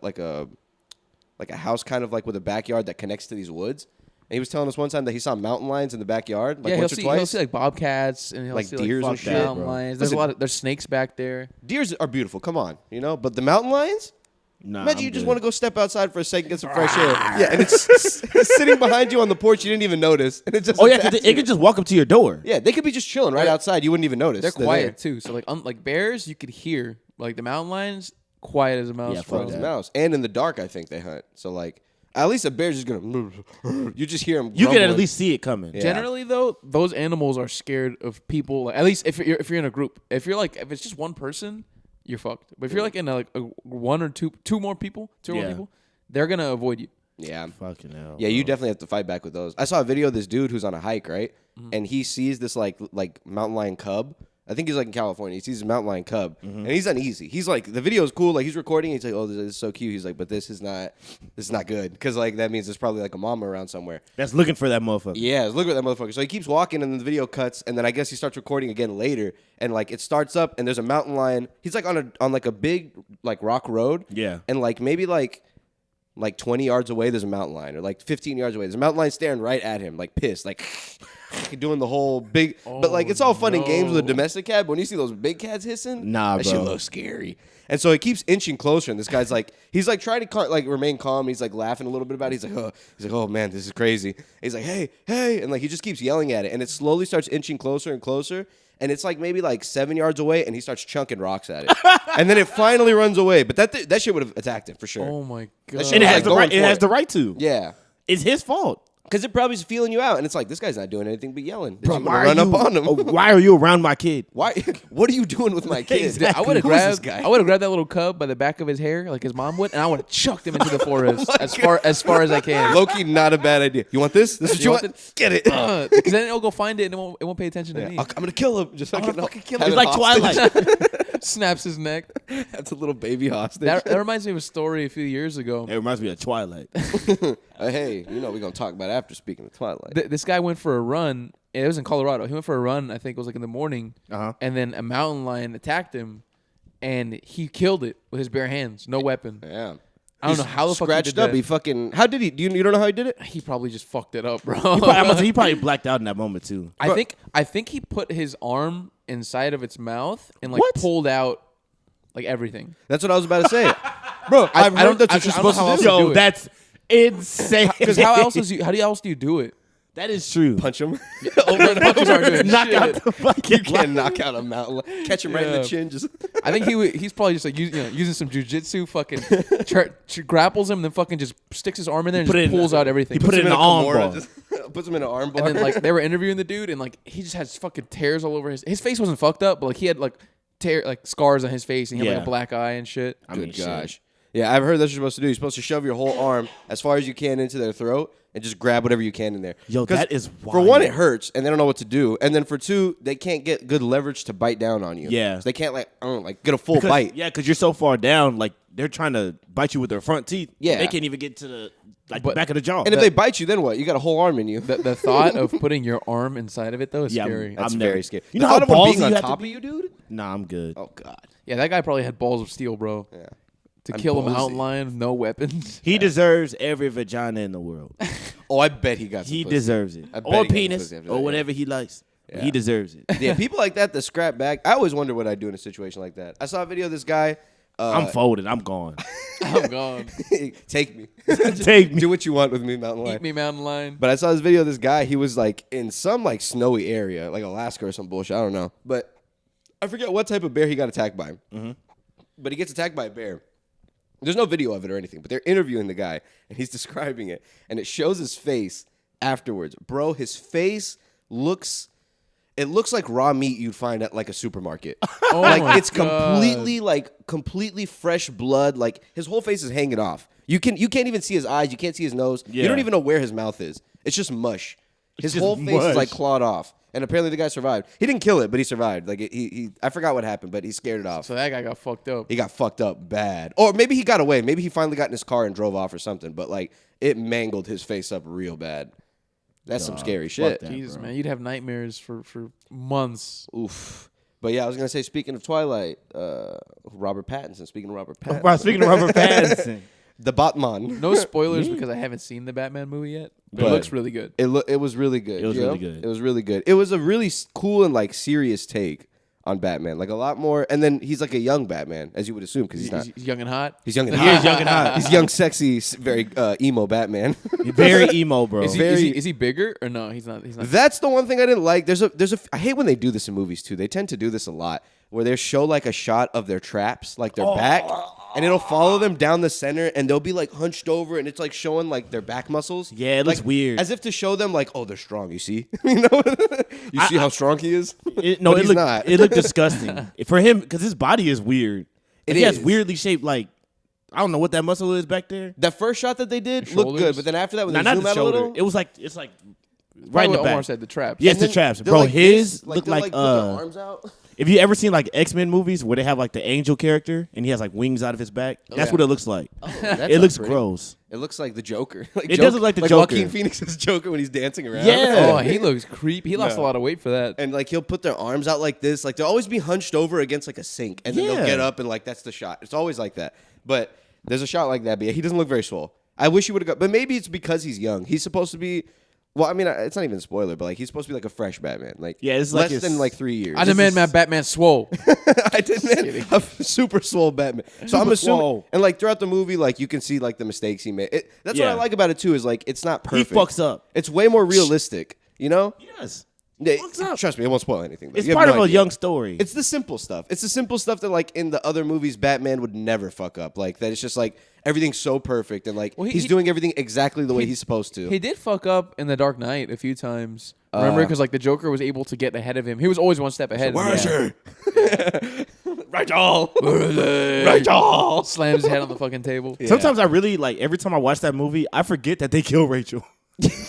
house kind of like with a backyard that connects to these woods. And he was telling us one time that he saw mountain lions in the backyard, like yeah, once or twice. he'll see like bobcats and he'll Like see deers like and fuck shit, mountain bro. lions. There's Listen. there's snakes back there. Deers are beautiful. Come on, you know. But the mountain lions. Nah, Imagine I'm you just good. want to go step outside for a second, get some fresh air. Yeah, and it's sitting behind you on the porch. You didn't even notice, and it just Oh yeah, 'cause attacks it you. could just walk up to your door. Yeah, they could be just chilling right outside. You wouldn't even notice. They're there. quiet too. So like bears, you could hear. Like the mountain lions, quiet as a mouse. Yeah, bro. fuck It's a that. mouse, and in the dark, I think they hunt. So like, at least a bear's just gonna. You just hear them. You can at least see it coming. Yeah. Generally, though, those animals are scared of people. Like, at least if you're in a group. If it's just one person, you're fucked. But if you're like in a one or two more people, they're gonna avoid you. Yeah. Fucking hell. Yeah, you definitely have to fight back with those. I saw a video of this dude who's on a hike, right? Mm-hmm. And he sees this like mountain lion cub, I think he's like in California. He sees a mountain lion cub, and he's uneasy. He's like, the video is cool. Like he's recording. He's like, oh, this is so cute. He's like, but this is not good because like that means there's probably like a mama around somewhere. That's looking for that motherfucker. Yeah, look at that motherfucker. So he keeps walking, and then the video cuts, and then I guess he starts recording again later, and like it starts up, and there's a mountain lion. He's like on like a big like rock road. Yeah, and like maybe like 20 yards away, there's a mountain lion, or like 15 yards away, there's a mountain lion staring right at him, like pissed, like doing the whole big. But like it's all fun and games with a domestic cat. But when you see those big cats hissing, that shit looks scary. And so it keeps inching closer, and this guy's like, he's like trying to like remain calm. He's like laughing a little bit about it. He's like, oh man, this is crazy. He's like, hey, and like he just keeps yelling at it, and it slowly starts inching closer and closer. And it's like maybe like 7 yards away, and he starts chunking rocks at it. And then it finally runs away. But that shit would have attacked him for sure. Oh my god! And it has the right. It has the right to. Yeah, it's his fault. Because it probably is feeling you out, and it's like, this guy's not doing anything but yelling. Bro, I'm gonna run up on him. Why are you around my kid? Why? What are you doing with my kid? I would have Who is this guy? grabbed. I would have grabbed that little cub by the back of his hair, like his mom would, and I would have chucked him into the forest as far as I can. Low-key, not a bad idea. You want this? This is what you want? Get it. Because then it'll go find it, and it won't pay attention to me. I'm gonna kill him. Just I'm fucking, gonna fucking kill him. It's like Twilight. Snaps his neck. That's a little baby hostage. That reminds me of a story a few years ago. It reminds me of Twilight. Hey, you know we're gonna talk about after speaking of Twilight. This guy went for a run. It was in Colorado. He went for a run. I think it was like in the morning. And then a mountain lion attacked him, and he killed it with his bare hands, no weapon. Yeah. I don't know how the fuck he did up. that. He fucking. How did he? You don't know how he did it? He probably just fucked it up, bro. He probably blacked out in that moment too. I think he put his arm inside of its mouth and like pulled out like everything. That's what I was about to say, bro. I've heard that's what you're supposed to do. Yo, that's insane. Because how else do you do it? That is true. Punch him. Punches aren't doing Knock shit. out the fucking. You can't knock out a mountain lion. Catch him right in the chin. Just. I think he's probably just like using some jujitsu. Fucking grapples him, and then fucking just sticks his arm in there and just pulls out everything. He put it in the arm bar. Puts him in an arm bar. And then like they were interviewing the dude, and like he just has fucking tears all over his face wasn't fucked up, but like he had like scars on his face, and he had like a black eye and shit. Good gosh. Yeah, I've heard that's what you're supposed to do. You're supposed to shove your whole arm as far as you can into their throat and just grab whatever you can in there. Yo, that is wild. For one, it hurts, and they don't know what to do. And then for two, they can't get good leverage to bite down on you. Yeah. So they can't get a full bite. Yeah, because you're so far down, like they're trying to bite you with their front teeth. Yeah. They can't even get to the back of the jaw. And if they bite you, then what? You got a whole arm in you. The thought of putting your arm inside of it though is scary. That's very scary. You know how balls being on you top of you, dude? Nah, I'm good. Oh God. Yeah, that guy probably had balls of steel, bro. Yeah. To kill a mountain lion with no weapons. He deserves every vagina in the world. Oh, I bet he got some He pussy. deserves it. I bet Or he got penis. pussy after Or that, whatever he likes. Yeah. He deserves it. Yeah, people like that scrap back. I always wonder what I'd do in a situation like that. I saw a video of this guy. I'm folded. I'm gone. I'm gone. Take me. Take me. Do what you want with me, mountain lion. Eat me, mountain lion. But I saw this video of this guy. He was like in some like snowy area, like Alaska or some bullshit. I don't know. But I forget what type of bear he got attacked by. Mm-hmm. But he gets attacked by a bear. There's no video of it or anything, but they're interviewing the guy, and he's describing it. And it shows his face afterwards. Bro, his face looks like raw meat you'd find at like a supermarket. Oh like it's God. completely fresh blood. Like his whole face is hanging off. You can't even see his eyes. You can't see his nose. Yeah. You don't even know where his mouth is. It's just mush. His just whole face mush. is like clawed off. And apparently the guy survived. He didn't kill it, but he survived. Like I forgot what happened, but he scared it off. So that guy got fucked up. He got fucked up bad. Or maybe he got away. Maybe he finally got in his car and drove off or something. But like it mangled his face up real bad. That's some scary shit. that. Jesus, man, you'd have nightmares for months. Oof. But yeah, I was gonna say, speaking of Twilight, Robert Pattinson. Speaking of Robert Pattinson, Wow, speaking of Robert Pattinson. the Batman. No spoilers because I haven't seen the Batman movie yet. But it looks really good. It was really good. It was you know? really good. It was really good. It was a really cool and like serious take on Batman, like a lot more. And then he's like a young Batman, as you would assume, because he's not. He's young and hot. He's young and He hot. is young and hot. He's young, sexy, very emo Batman. Very emo, bro. Is he bigger or no? He's not. He's not. That's the one thing I didn't like. I hate when they do this in movies too. They tend to do this a lot, where they show like a shot of their traps, like their back, and it'll follow them down the center, and they'll be like hunched over, and it's like showing like their back muscles. Yeah, it looks like, weird. as if to show them like, oh, they're strong. You see, you know, you see how strong he is. But It he's looked, not. It looked disgusting for him because his body is weird. It he has is. weirdly shaped like I don't know what that muscle is back there. That first shot that they did The looked good, shoulders? but then after that, when Nah, they not zoom the out a shoulder. little, It was like it's like Probably right in the what back. Omar said the traps. Yes, and the then traps, they're bro. like His this, like looked they'll, like put their arms out. If you ever seen like X-Men movies where they have like the angel character and he has like wings out of his back, that's what it looks like. It looks gross. It looks like the Joker. It does look like the Joker. Joaquin Phoenix's Joker when he's dancing around. Yeah. Oh, he looks creepy. He lost a lot of weight for that. And like he'll put their arms out like this. Like they'll always be hunched over against like a sink. And then they'll get up and like that's the shot. It's always like that. But there's a shot like that. But yeah, he doesn't look very swole. I wish he would have got. But maybe it's because he's young. He's supposed to be. Well, I mean, it's not even a spoiler, but like he's supposed to be like a fresh Batman. Like it's less like than like 3 years. I demand my Batman swole. I demand a super swole Batman. So I'm assuming, swole. and like throughout the movie, like you can see like the mistakes he made. That's what I like about it too. Is like it's not perfect. He fucks up. It's way more realistic. You know? Yes. Yeah, Fucks up. trust me, it won't spoil anything. It's You have part no of a idea. young story. It's the simple stuff. It's the simple stuff that like in the other movies, Batman would never fuck up. Like that, it's just like everything's so perfect and like he's doing everything exactly the way he's supposed to. He did fuck up in The Dark Knight a few times. Remember, because like the Joker was able to get ahead of him. He was always one step ahead. Where is he? Rachel? Rachel slams his head on the fucking table. Sometimes I really like every time I watch that movie, I forget that they kill Rachel.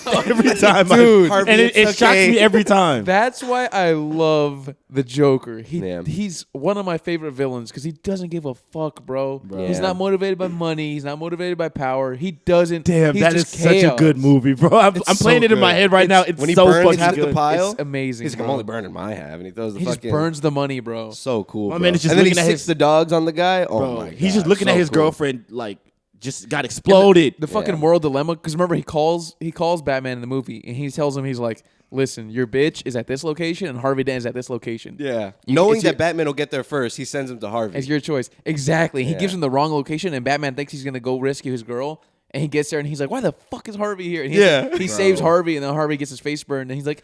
Every time, Dude. and it shocks me every time. That's why I love the Joker. Yeah. He's one of my favorite villains because he doesn't give a fuck, bro. He's Yeah. not motivated by money. He's not motivated by power. He doesn't. Damn, he's that is just such a chaos. good movie, bro. I'm playing so it in my good. head right now. It's when he so burns fucking half good. the pile. It's amazing. He's like, I'm bro. only burning my half, and he throws the He fucking. just burns the money, bro. So cool. My bro. man is just and then he looking at sticks his- the dogs on the guy. Oh Bro, my god, he's just looking so at his cool. girlfriend like just got exploded. The fucking moral dilemma. Because remember, he calls Batman in the movie, and he tells him, he's like, "Listen, your bitch is at this location, and Harvey Dent is at this location. Yeah, knowing it's that your- Batman will get there first, he sends him to Harvey. It's your choice." Exactly. He Yeah. gives him the wrong location, and Batman thinks he's gonna go rescue his girl. And he gets there, and he's like, "Why the fuck is Harvey here?" And he saves Harvey, and then Harvey gets his face burned, and he's like,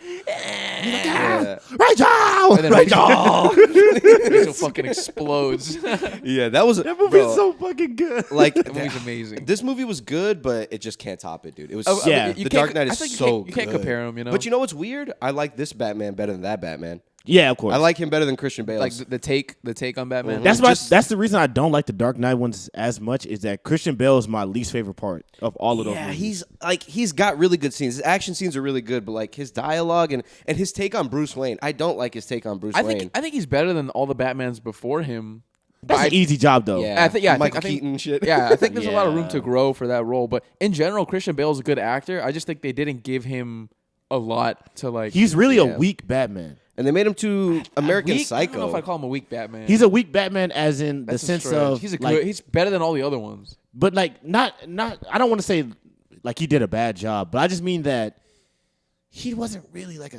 Yeah. Rachel, and then Rachel fucking explodes. Yeah, that was that movie's so fucking good. like That movie's amazing. This movie was good, but it just can't top it, dude. It was Oh, I mean, Yeah. you The can't- Dark Knight I is think so you can't good. compare them, you know. But you know what's weird? I like this Batman better than that Batman. Yeah, of course. I like him better than Christian Bale. like the take on Batman. That's Just- that's the reason I don't like the Dark Knight ones as much. Is that Christian Bale is my least favorite part of all of those. Yeah, movies. he's got really good scenes. His action scenes are really good, but like his dialogue and his take on Bruce Wayne, I don't like his take on Bruce I Wayne. think he's better than all the Batmans before him. That's an easy job though. Yeah. I Michael think, Keaton shit. Yeah, I think there's a lot of room Yeah. to grow for that role. But in general, Christian Bale's a good actor. I just think they didn't give him a lot to like. He's really a Yeah. weak Batman. And they made him too American weak? I don't know Psycho. if I call him a weak Batman. He's a weak Batman, as in That's the a sense stretch. of he's a like, good. He's better than all the other ones. but like not. I don't want to say like he did a bad job, but I just mean that he wasn't really like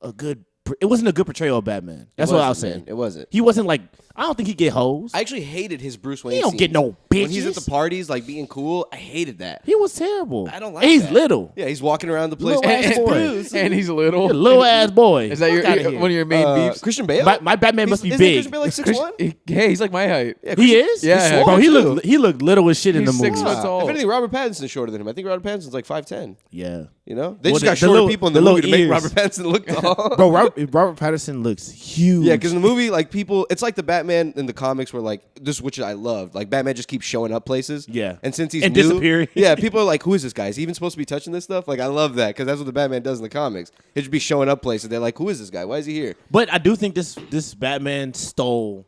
a good. It wasn't a good portrayal of Batman. That's what I was saying. It wasn't. He wasn't like. I don't think he get hoes. I actually hated his Bruce Wayne. He don't scenes. get no When he's at bitches. the parties, like being cool, I hated that. He was terrible. I don't like And he's that. little. Yeah, he's walking around the place. Little ass It's boy. Bruce. And he's little. Little ass boy. Is that Fuck outta your here. one of your main beefs? Christian Bale? My Batman must be Isn't big. Christian Bale like 6'1"? Hey, he's like my height. Yeah, He is? Yeah. swole, Bro, too. he looked little as shit in the He's movie. 6 foot tall. If anything, Robert Pattinson's shorter than him. I think Robert Pattinson's like 5'10". Yeah. You know, they Well, just got the shorter little- people in the the movie to little make ears. Robert Pattinson look tall. Bro, Robert Pattinson looks huge. Yeah, because in the movie, like people, it's like the Batman in the comics where like this, which I loved. Like Batman just keeps showing up places. Yeah. and since he's And new, disappearing. Yeah, people are like, "Who is this guy? Is he even supposed to be touching this stuff?" Like I love that because that's what the Batman does in the comics. He'd just be showing up places. They're like, "Who is this guy? Why is he here?" But I do think this Batman stole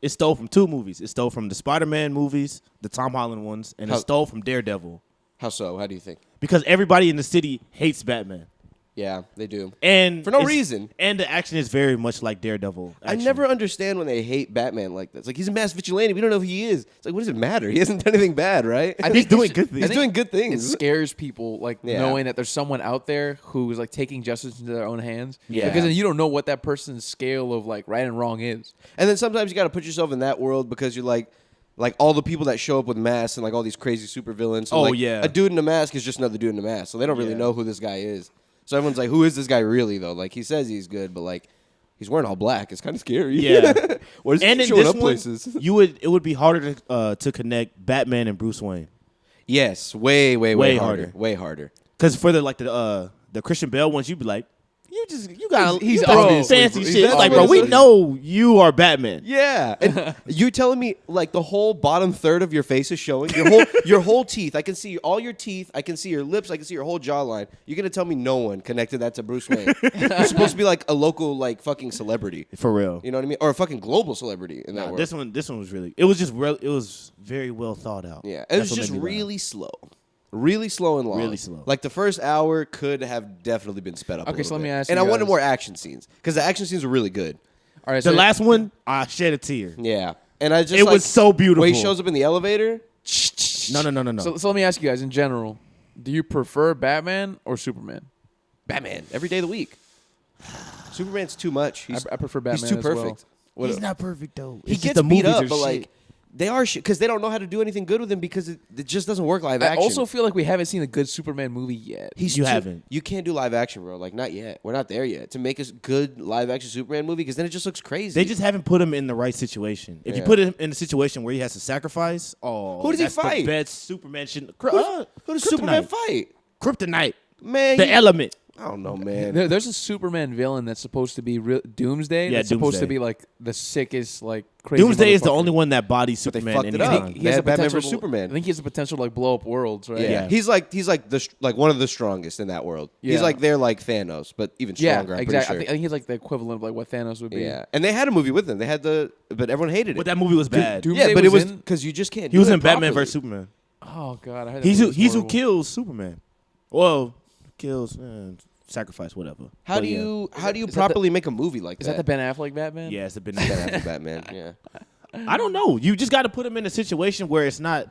from two movies. It stole from the Spider-Man movies, the Tom Holland ones, and How- it stole from Daredevil. How so? How do you think? Because everybody in the city hates Batman. Yeah, they do. And For no it's- reason. And the action is very much like Daredevil. I action. never understand when they hate Batman like this. Like he's a mass vigilante. We don't know who he is. It's like, what does it matter? He hasn't done anything bad, right? I He's think doing it's- good I things. He's think doing good It things. scares people, like Yeah. knowing that there's someone out there who's like taking justice into their own hands. Yeah. Because then you don't know what that person's scale of like right and wrong is. And then sometimes you got to put yourself in that world because you're like all the people that show up with masks and like all these crazy supervillains. So Oh, like, yeah. a dude in a mask is just another dude in a mask, so they don't really know who this guy is. So everyone's like, "Who is this guy really?" Though, like he says he's good, but like he's wearing all black. It's kind of scary. Yeah. What is And he in showing this up one, places? it would be harder to connect Batman and Bruce Wayne. Yes, way Way harder. harder. Way harder. Because for the Christian Bale ones, you'd be like, You got He's you got some obviously- fancy he's shit. It's like, bro, we obviously- know you are Batman. Yeah, and you're telling me like the whole bottom third of your face is showing your whole teeth. I can see all your teeth. I can see your lips. I can see your whole jawline. You're gonna tell me no one connected that to Bruce Wayne? You're supposed to be like a local like fucking celebrity. For real. You know what I mean? Or a fucking global celebrity in that world. This one was really. It was just real. It was very well thought out. Yeah, it That's was what just made me laugh. really slow. Really slow and long. Really slow. Like the first hour could have definitely been sped up. Okay, so let me ask and you I wanted guys- more action scenes because the action scenes were really good. All right, The so last one, I shed a tear. Yeah, and I just It was so beautiful. when he shows up in the elevator. No. So let me ask you guys in general: do you prefer Batman or Superman? Batman every day of the week. Superman's too much. I prefer Batman. He's too as well. perfect. He's not perfect though. He It's just gets the beat movies up, are but shit. like they are because they don't know how to do anything good with him because it just doesn't work live I action. also feel like we haven't seen a good Superman movie yet. You haven't. You can't do live action, bro. Like not yet. We're not there yet to make a good live action Superman movie because then it just looks crazy. They just haven't put him in the right situation. If you Yeah. put him in a situation where he has to sacrifice, Who does he that's fight? The best Superman should. who does Superman fight? Kryptonite, Man, the element. I don't know, man. There's a Superman villain that's supposed to be Doomsday. Yeah, that's supposed to Doomsday. be like the sickest, like crazy. Doomsday is the motherfucker. only one that bodies But they Superman. fucked it anytime. up. He They has had the Batman potential versus to- Superman. I think he has the potential to like blow up worlds, right? Yeah. Yeah. He's like one of the strongest in that world. Yeah. He's like they're like Thanos, but even Yeah, stronger. I'm exactly. pretty I think he's like the equivalent of like what Thanos would sure. be. Yeah, and they had a movie with him. They had but everyone hated it. But that movie was bad. Doomsday yeah, but it was in- because you just can't. He was do in it Batman properly. vs Superman. Oh god, I heard that He's movie who was he's who horrible. kills Superman. Well, kills sacrifice whatever. How But do yeah. you is that properly make a movie like Is that the Ben Affleck Batman? Yeah, it's a bit. Batman? Yeah. I don't know. You just got to put him in a situation where it's not.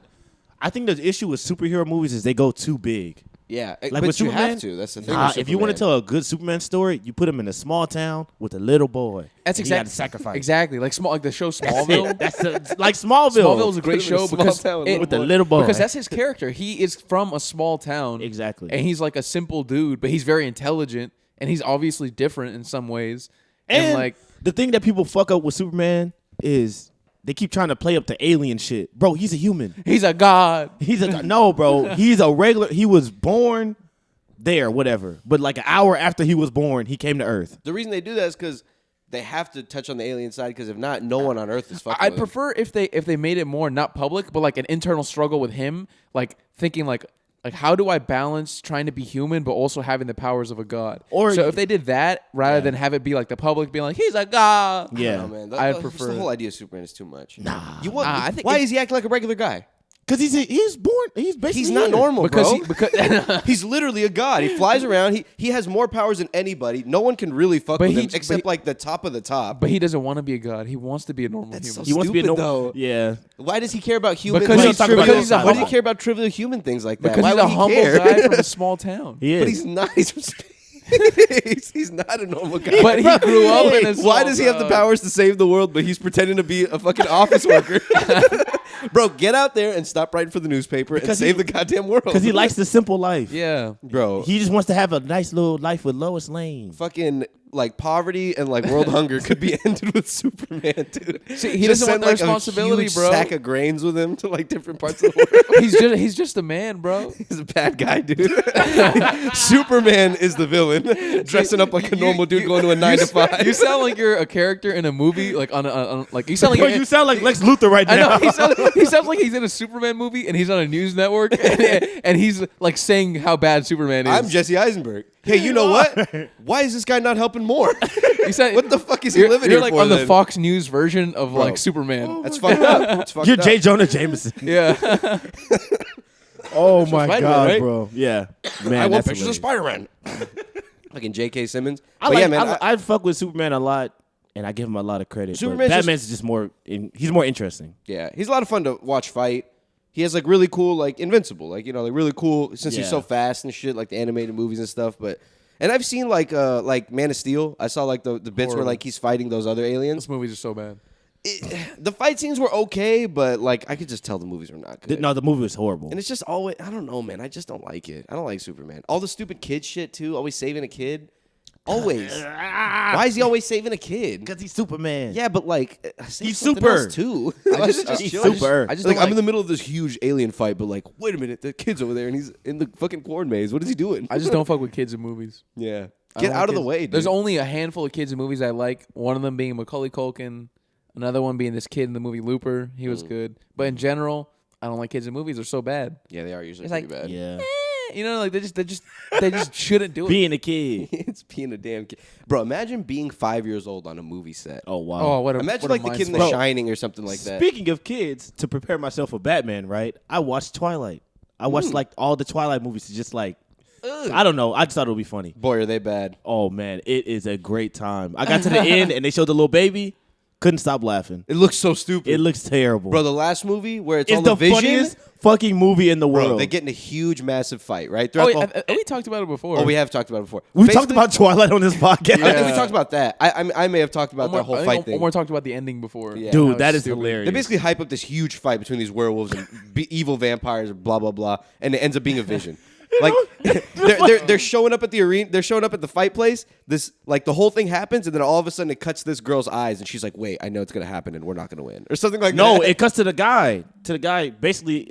I think the issue with superhero movies is they go too big. Yeah, Like but with you Superman, have to. That's the thing. Nah, with if you want to Superman. tell a good Superman story, you put him in a small town with a little boy. That's and he gotta exactly sacrifice. Exactly, like the show That's Smallville. it. That's like Smallville. Smallville was a great Put him in a show small because town with it- with the little boy. because that's his character. He is from a small town, Exactly. and he's like a simple dude, but he's very intelligent, and he's obviously different in some ways. And like the thing that people fuck up with Superman is they keep trying to play up the alien shit. Bro, he's a human. he's a god. He's a no, bro. He's a regular. He was born there, whatever. But like an hour after he was born, he came to Earth. the reason they do that is because they have to touch on the alien side. Because if not, no one on Earth is fucking. I'd with him. prefer if they made it more not public, but like an internal struggle with him, like thinking like how do I balance trying to be human but also having the powers of a god? Or- so if they did that rather than have it be like the public being like he's a god. Yeah. Oh man, I'd just prefer the whole idea of Superman is too much. Nah. you want? Nah, I think why it- is he acting like a regular guy? Because he's born. He's basically He's not human. normal, because bro. he, because He's literally a god. He flies around. He has more powers than anybody. No one can really fuck But with he- him but except he- like the top of the top. but he doesn't want to be a god. He wants to be a normal That's human. so He wants to be a stupid, normal. though. Yeah. Why does he care about human? Because why he's- does he- because he's a why does he humble- care about trivial human things like that? because why he's would a he humble care? guy from a small town. He is. But he's not. He's from space. He's not a normal guy. But he grew up in a Why small does he have the town. powers to save the world, but he's pretending to be a fucking office worker? Bro, get out there and stop writing for the newspaper and Because save he- the goddamn world. Because he likes the simple life. Yeah. Bro, He just wants to have a nice little life with Lois Lane. fucking like poverty and like world hunger could be ended with Superman, dude. See, he Just doesn't want send, the like, responsibility, a huge bro. Sack of grains with him to like different parts of the world. he's just a man, bro. He's a bad guy, dude. Superman is the villain, dressing up like a normal dude going to a 9 to 5. You sound like you're a character in a movie, like on like you sound like Bro, you're, you sound like Lex Luthor right I now. know he sounds like he's in a Superman movie and he's on a news network and he's like saying how bad Superman is. I'm Jesse Eisenberg. Hey, you know what? Why is this guy not helping more? You sound- What the fuck is he you're, living you're here like for on the then? Fox News version of Bro. like Superman. That's fucked up. It's fucked You're up. J. Jonah Jameson. Yeah. Oh my Spider-Man, God, right? bro. Yeah. Man, I want that's pictures of hilarious. Spider-Man. Fucking J.K. Simmons. I But like, yeah, man. I fuck with Superman a lot, and I give him a lot of credit. Superman's But Batman's just more. He's more interesting. Yeah, he's a lot of fun to watch fight. He has like really cool, like Invincible, like like really cool since he's Yeah. so fast and shit, like the animated movies and stuff. But and I've seen like Man of Steel. I saw like the bits where Horrible. like he's fighting those other aliens. Those movies are so bad. The fight scenes were okay, but like I could just tell the movies were not good. No, the movie was horrible. And it's just always I don't know, man. I just don't like it. I don't like Superman. All the stupid kid shit too. Always saving a kid. Always. Why is he always saving a kid? Because he's Superman. Yeah, but like save He's something super. else too. He's super. I just Like don't I'm in the middle of this huge alien fight, but like, wait a minute, the kid's over there and he's in the fucking corn maze. What is he doing? I just don't fuck with kids in movies. Yeah, I Get don't out of the kids. way, dude. There's only a handful of kids in movies I like. One of them being Macaulay Culkin, another one being this kid in the movie Looper. He was good, but in general, I don't like kids in movies. They're so bad. Yeah, they are usually It's pretty like- bad. Yeah. You know, like they just shouldn't do it. Being a kid. It's being a damn kid. Bro, imagine being 5 years old on a movie set. Oh wow. Oh, what a Imagine what like a the mind kid in The fuck. Shining or something like that. Speaking of kids, to prepare myself for Batman, right? I watched Twilight. I watched like all the Twilight movies to just like I don't know. I just thought it would be funny. Boy, are they bad. Oh man, it is a great time. I got to the end and they showed the little baby. Couldn't stop laughing. It looks so stupid. It looks terrible. Bro, the last movie where it's it's all the vision. funniest fucking movie in the Bro, world. they get in a huge, massive fight, right? Oh, Throughout wait, we talked about it before. oh, we have talked about it before. we talked Basically- about Twilight on this podcast. I think we talked about that. I may have talked about Omar, that whole I think fight thing. Omar talked about the ending before. Yeah. Dude, How that it's is stupid. hilarious. They basically hype up this huge fight between these werewolves and evil vampires, blah blah blah, and it ends up being a vision. Like they're showing up at the arena, they're showing up at the fight place. This like the whole thing happens, and then all of a sudden it cuts to this girl's eyes, and she's like, "Wait, I know it's gonna happen, and we're not gonna win," or something like No, that. it cuts to the guy. Basically,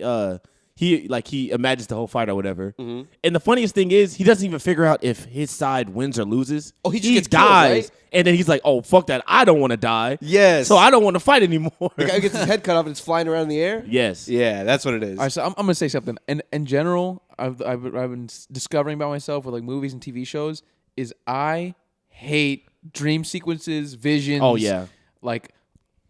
he imagines the whole fight or whatever. Mm-hmm. And the funniest thing is, he doesn't even figure out if his side wins or loses. Oh, he just gets killed, dies, right? and then he's like, "Oh fuck that! I don't want to die. Yes. so I don't want to fight anymore." The guy gets his head cut off and it's flying around in the air. Yes. Yeah, that's what it is. All right, so I'm gonna say something. And in general, I've been discovering about myself with like movies and TV shows is I hate dream sequences, visions. Oh, yeah. Like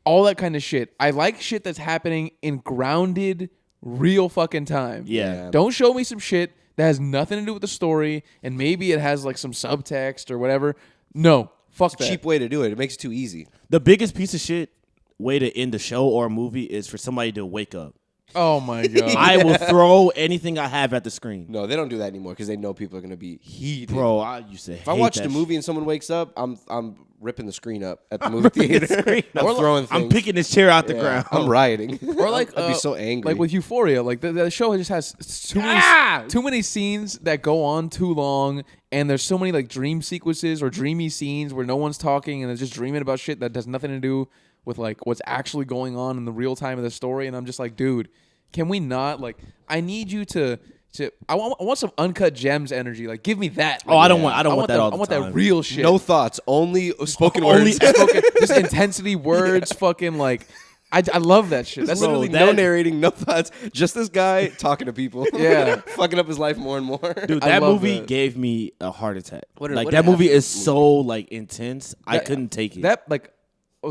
all that kind of shit. I like shit that's happening in grounded, real fucking time. Yeah. Don't show me some shit that has nothing to do with the story and maybe it has like some subtext or whatever. No, fuck that. Cheap way to do it. It makes it too easy. The biggest piece of shit way to end a show or a movie is for somebody to wake up. Oh my god. I will throw anything I have at the screen. No, they don't do that anymore because they know people are gonna be heated. Bro, I used to If I watched a movie and someone wakes up, I'm ripping the screen up at the movie theater. I'm Or throwing things. I'm picking this chair out the Yeah, ground. I'm rioting. Or like I'd be so angry. Like with Euphoria, like the show just has too many scenes that go on too long, and there's so many like dream sequences or dreamy scenes where no one's talking and they're just dreaming about shit that has nothing to do with like what's actually going on in the real time of the story. And I'm just like, dude, can we not like? I need you to. I want some uncut gems energy. Like, give me that. Oh, I don't Like, want that all the I want time. that real shit. no thoughts, only spoken only words. spoken, just intensity words. Fucking like, I love that shit. That's Literally Bro, no that- narrating, no thoughts. Just this guy talking to people. Yeah. fucking up his life more and more. Dude, I that love movie that. gave me a heart attack. What Like what that movie happened? is so like intense. I That- couldn't take it. That like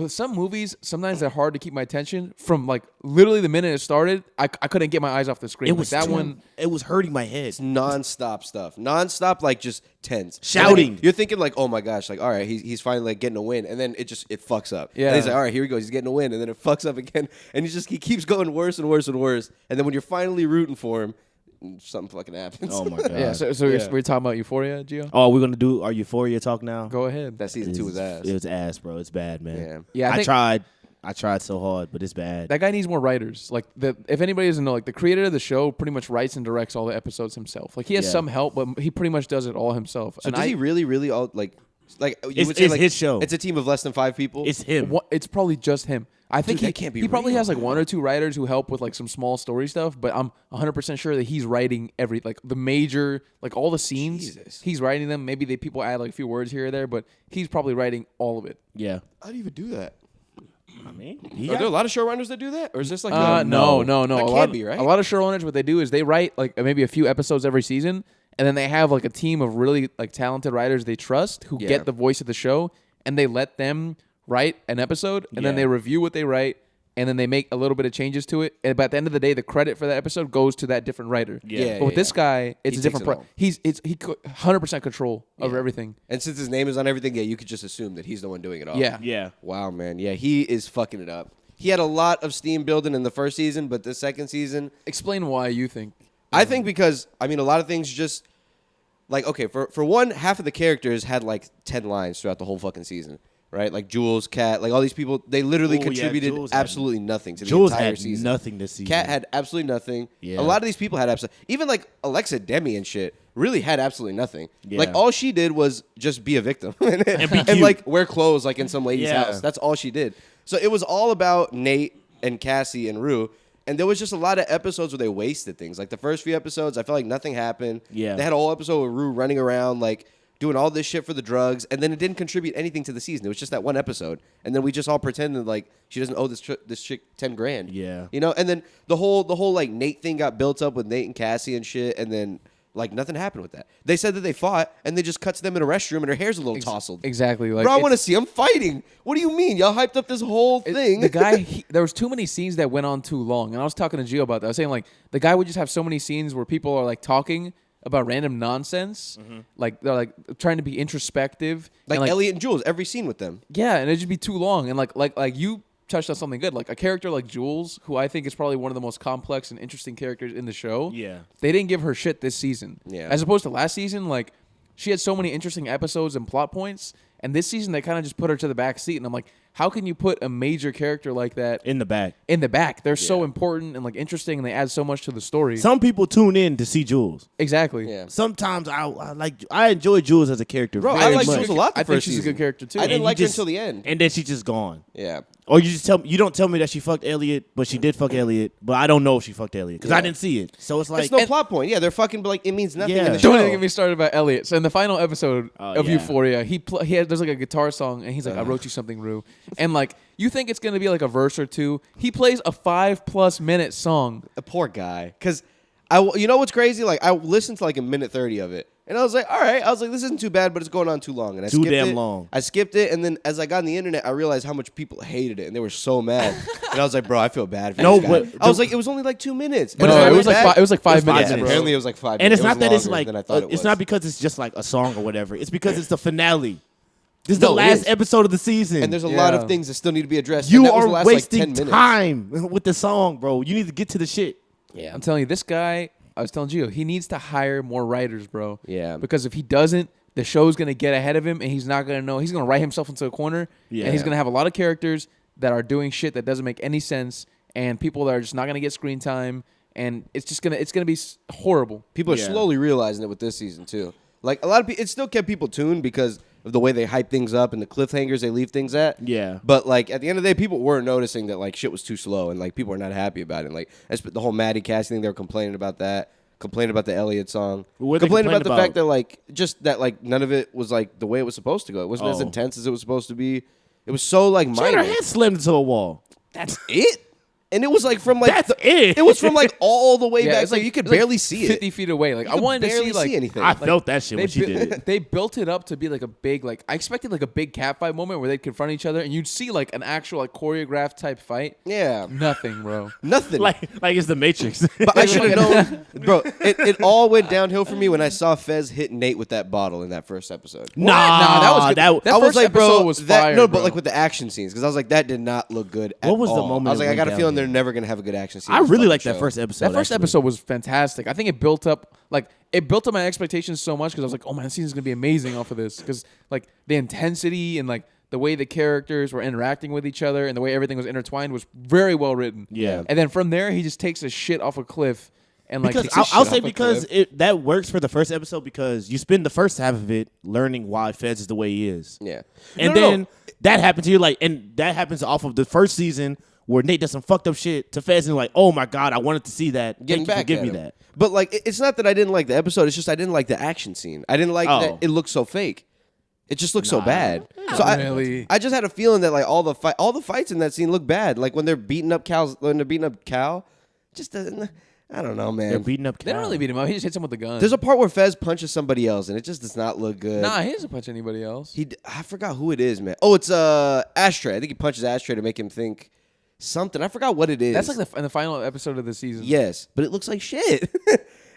some movies sometimes they're hard to keep my attention from like literally the minute it started. I couldn't get my eyes off the screen. it Like, was that too- one. It was hurting my head. It's non-stop stuff. Non-stop, like just tense. Shouting. And then you're thinking like, oh my gosh, like all right, he's finally like getting a win, and then it fucks up. Yeah. And he's like, all right, here he goes, he's getting a win, and then it fucks up again, and he keeps going worse and worse and worse, and then when you're finally rooting for him, something fucking happens. Oh my god. Yeah. So Yeah. we're talking about Euphoria, Gio. Oh, we're gonna do our Euphoria talk now. Go ahead. that season 2 was ass. It was ass, bro. It's bad, man. Yeah. Yeah, I I think- tried so hard, but it's bad. That guy needs more writers. Like if anybody doesn't know, like the creator of the show pretty much writes and directs all the episodes himself. Like he has Yeah. some help, but he pretty much does it all himself. So And does he really all like you It's- would say it's like his show. It's a team of less than 5 people. It's him. It's probably just him. I think Dude, that can't be he probably real. has like 1 or 2 writers who help with like some small story stuff, but I'm 100% sure that he's writing like the major, like all the scenes. Jesus. He's writing them. Maybe people add like a few words here or there, but he's probably writing all of it. Yeah. How do you even do that? I mean, Are there a lot of showrunners that do that, or is this like No. That a can't lot, be, right? A lot of showrunners, what they do is they write like maybe a few episodes every season, and then they have like a team of really like talented writers they trust who Yeah. get the voice of the show, and they let them write an episode, and then Yeah. they review what they write, and then they make a little bit of changes to it. And by the end of the day, the credit for that episode goes to that different writer. Yeah, But with yeah, this yeah. guy, it's He a different. takes it all. He 100% control over Yeah. everything. And since his name is on everything, yeah, you could just assume that he's the one doing it all. Yeah. Yeah. Wow, man. Yeah, he is fucking it up. He had a lot of steam building in the first season, but the second season, Explain why you think. I think because a lot of things just like okay, for one, half of the characters had like 10 lines throughout the whole fucking season. Right, like Jules, Kat, like all these people, they literally Oh, yeah, contributed Jules had- absolutely nothing to the Jules entire had season. nothing this season. Kat had absolutely nothing. Yeah. A lot of these people had absolutely, even like Alexa Demi and shit, really had absolutely nothing. Yeah. Like all she did was just be a victim and, be cute. like wear clothes like in some lady's Yeah. house. That's all she did. So it was all about Nate and Cassie and Rue. And there was just a lot of episodes where they wasted things. Like the first few episodes, I felt like nothing happened. Yeah. They had a whole episode with Rue running around like doing all this shit for the drugs, and then it didn't contribute anything to the season. It was just that one episode, and then we just all pretended like she doesn't owe this chick $10,000. Yeah. You know, and then the whole like Nate thing got built up with Nate and Cassie and shit, and then like nothing happened with that. They said that they fought, and they just cut to them in a restroom, and her hair's a little tousled. Exactly. Like, Bro, I want to see them fighting. What do you mean? Y'all hyped up this whole thing. The guy, there was too many scenes that went on too long, and I was talking to Gio about that. I was saying like the guy would just have so many scenes where people are like talking about random nonsense, like they're like trying to be introspective, like and, Elliot and Jules, every scene with them. yeah, and it'd just be too long. And like you touched on something good, like a character like Jules, who I think is probably one of the most complex and interesting characters in the show. Yeah. They didn't give her shit this season. Yeah. As opposed to last season, like she had so many interesting episodes and plot points, and this season they kind of just put her to the back seat. And I'm like, how can you put a major character like that In the back. in the back? They're so important and like interesting, and they add so much to the story. Some people tune in to see Jules. Exactly. Yeah. Sometimes I enjoy Jules as a character. Bro, very I like much. Jules a lot the I think first she's a season. good character too. I didn't And like you her just- until the end. And then she's just gone. Yeah. Or you don't tell me that she fucked Elliot, but she did fuck Elliot, but I don't know if she fucked Elliot because Yeah. I didn't see it. So it's like It's no plot point. Yeah, they're fucking, but like it means nothing Yeah. in the show. Don't even get me started about Elliot. So in the final episode of yeah. Euphoria, there's like a guitar song, and he's like, "I wrote you something, Rue," and like you think it's gonna be like a verse or two. He plays a 5+ minute song. A poor guy. Because you know what's crazy? Like I listened to like a minute 30 of it, and I was like, all right. I was like, this isn't too bad, but it's going on too long. And I Too skipped damn it. long. I skipped it, and then as I got on the internet, I realized how much people hated it, and they were so mad. And I was like, bro, I feel bad for No, this guy. but I was like, it was only like 2 minutes. But And no, I it went was like back. it was like 5 It was 5 minutes, minutes. bro. Apparently, it was like 5 and minutes. it's It not was that it's longer like than I thought it was. it's not because it's just like a song or whatever. It's because it's the finale. This is the No, it last is. episode of the season. And there's a lot Yeah. of things that still need to be addressed. you and that was are the last, wasting like, 10 minutes. time with the song, bro. You need to get to the shit. Yeah. I'm telling you, this guy. I was telling Gio, he needs to hire more writers, bro. Yeah. Because if he doesn't, the show's gonna get ahead of him, and he's not gonna know. He's gonna write himself into a corner, Yeah. and he's gonna have a lot of characters that are doing shit that doesn't make any sense, and people that are just not gonna get screen time, and it's gonna be horrible. People are Yeah. slowly realizing it with this season too. Like a lot of people, it still kept people tuned because of the way they hype things up and the cliffhangers they leave things at. Yeah. But like at the end of the day, people were noticing that like shit was too slow and like people were not happy about it. And, like the whole Maddie casting thing, they were complaining about that. Complaining about the Elliot song. What they Complaining about the complained fact that like just that like none of it was like the way it was supposed to go. It wasn't as Oh. intense as it was supposed to be. It was so like She had her minor. head slammed into a wall. That's it. And it was like from like That's it. It was from like all the way Yeah, back. it's So like you could it's like barely see 50 it. feet away. Like You I could wanted to barely see like anything. I felt that shit when she did it. They built it up to be like a big like I expected like a big cat fight moment where they'd confront each other and you'd see like an actual like choreographed type fight. Yeah. Nothing, bro. Nothing. like it's the Matrix. But I should have known, bro. It all went downhill for me when I saw Fez hit Nate with that bottle in that first episode. Nah, that was good. That I was first like, bro, episode was fire, no, bro. but like with the action scenes, because I was like, that did not look good. At What was the all. moment I was it like, I went got a feeling downhill? they're never gonna have a good action scene. I in this really fucking liked that show. first episode. That first actually. episode was fantastic. I think it built up my expectations so much because I was like, oh man, this season's gonna be amazing off of this because like the intensity and like the way the characters were interacting with each other and the way everything was intertwined was very well written. Yeah. And then from there, he just takes a shit off a cliff and like Because takes his I'll shit say off a because cliff. that works for the first episode because you spend the first half of it learning why Fez is the way he is. Yeah. And then that happens to you and that happens off of the first season where Nate does some fucked up shit to Fez and you're like, oh my God, I wanted to see that. Getting Thank you for back giving at me him. that. But like, it's not that I didn't like the episode. It's just I didn't like the action scene. I didn't like that it looked so fake. It just looked so bad. So really. I just had a feeling that like all the fights in that scene look bad. Like when they're beating up Cal, just doesn't. I don't know, man. They're beating up They don't Cal. really beat him up. He just hits him with the gun. There's a part where Fez punches somebody else, and it just does not look good. Nah, he doesn't punch anybody else. I forgot who it is, man. Oh, it's Ashtray. I think he punches Ashtray to make him think something. I forgot what it is. That's like in the final episode of the season. yes, but it looks like shit.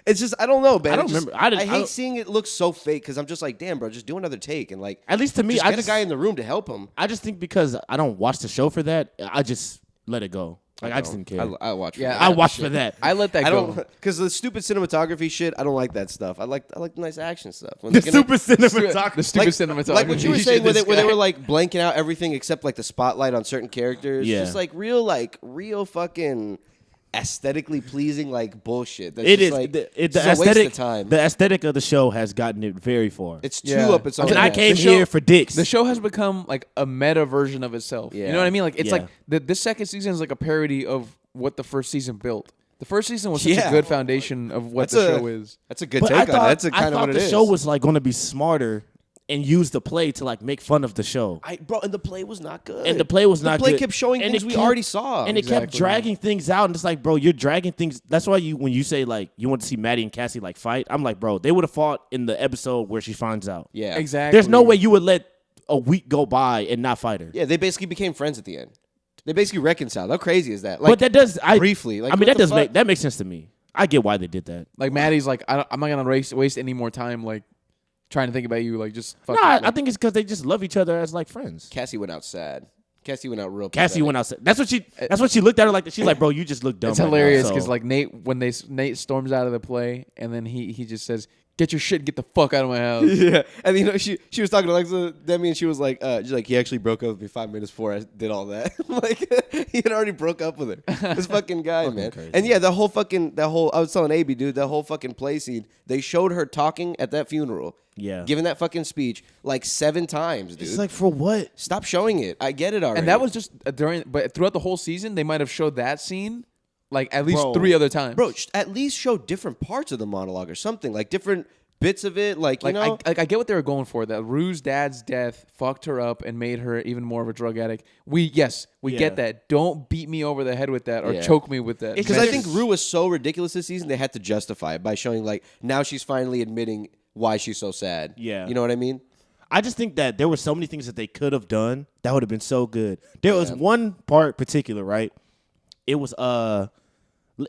It's just I don't know, man. I don't It just- remember. I hate don't- seeing it look so fake because I'm just like, damn, bro, just do another take and like At least to me, just I get just a guy in the room to help him. I just think because I don't watch the show for that, I just let it go. Like I just didn't care. I watch. For Yeah, that. I watched for that. I let that I go. don't because the stupid cinematography shit. I don't like that stuff. I like the nice action stuff. When The they're gonna- super cinematography. The stupid cinematography. Like what you were saying, This where they guy. were like blanking out everything except like the spotlight on certain characters. Yeah. Just like real fucking aesthetically pleasing like bullshit. That's It just is like the it's a waste aesthetic. of time. The aesthetic of the show has gotten it very far. It's too Yeah. up its own. and I ass. came The show- here for dicks. The show has become like a meta version of itself. You Yeah. know what I mean? Like it's Yeah. like this second season is like a parody of what the first season built. The first season was such Yeah. a good foundation of what That's the a- show is. That's a good But take I on it. thought, That's I kind of thought what it the is. show was like going to be smarter and used the play to like make fun of the show. Bro, and the play was not good. And the play was not good. The play kept showing things we already saw. And it kept dragging things out. And it's like, bro, you're dragging things. That's why when you say, like, you want to see Maddie and Cassie, like, fight, I'm like, bro, they would have fought in the episode where she finds out. Yeah. Exactly. There's no way you would let a week go by and not fight her. Yeah, they basically became friends at the end. They basically reconciled. How crazy is that? Like, but that does... briefly. Like, I mean, that makes sense to me. I get why they did that. Like, Maddie's like, I'm not going to waste any more time, like, trying to think about you, like, just fucking. No, like, I think it's because they just love each other as like friends. Cassie went out sad. Cassie went out real. Cassie went out sad. That's what she looked at her like. She's like, bro, you just look dumb. It's right hilarious now, because so. like Nate storms out of the play and then he just says, "Get your shit, and get the fuck out of my house." Yeah, and you know she was talking to Alexa Demi, and she was like, he actually broke up with me 5 minutes before I did all that. Like he had already broke up with her. This fucking guy, man. Crazy. And yeah, I was telling AB, dude, that whole fucking play scene. They showed her talking at that funeral. Yeah. Giving that fucking speech like 7 times, dude. It's like, for what? Stop showing it. I get it already. And that was just but throughout the whole season, they might have showed that scene like at least Bro. 3 other times. Bro, at least show different parts of the monologue or something, like different bits of it, like you know. I get what they were going for. That Rue's dad's death fucked her up and made her even more of a drug addict. We get that. Don't beat me over the head with that or Yeah. choke me with that. Because I think Rue was so ridiculous this season, they had to justify it by showing like now she's finally admitting why she's so sad. Yeah. You know what I mean? I just think that there were so many things that they could have done that would have been so good. There was one part particular, right? It was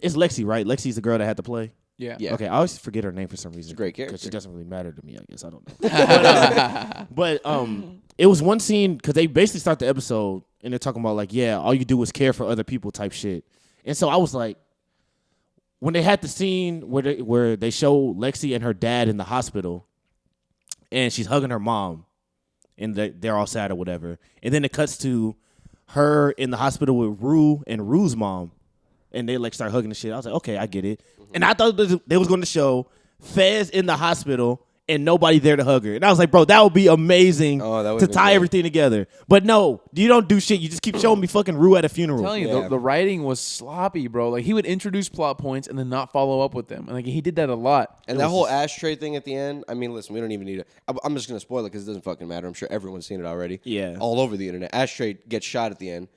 it's Lexi, right? Lexi's the girl that had to play. yeah. Okay, I always forget her name for some reason. a great because she character. doesn't really matter to me. I guess I don't know. But it was one scene because they basically start the episode and they're talking about like, yeah, all you do is care for other people type shit. And so I was like, when they had the scene where they show Lexi and her dad in the hospital, and she's hugging her mom, and they're all sad or whatever, and then it cuts to her in the hospital with Rue and Rue's mom, and they like start hugging the shit. I was like, okay, I get it. And I thought they was going to show Fez in the hospital and nobody there to hug her. And I was like, bro, that would be amazing Oh, that to would've been tie great. everything together. But no, you don't do shit. You just keep showing me fucking Rue at a funeral. I'm telling you, Yeah. the writing was sloppy, bro. Like he would introduce plot points and then not follow up with them. And like he did that a lot. And that whole ashtray thing at the end, I mean, listen, we don't even need it. I'm just going to spoil it because it doesn't fucking matter. I'm sure everyone's seen it already. Yeah. All over the internet. Ashtray gets shot at the end.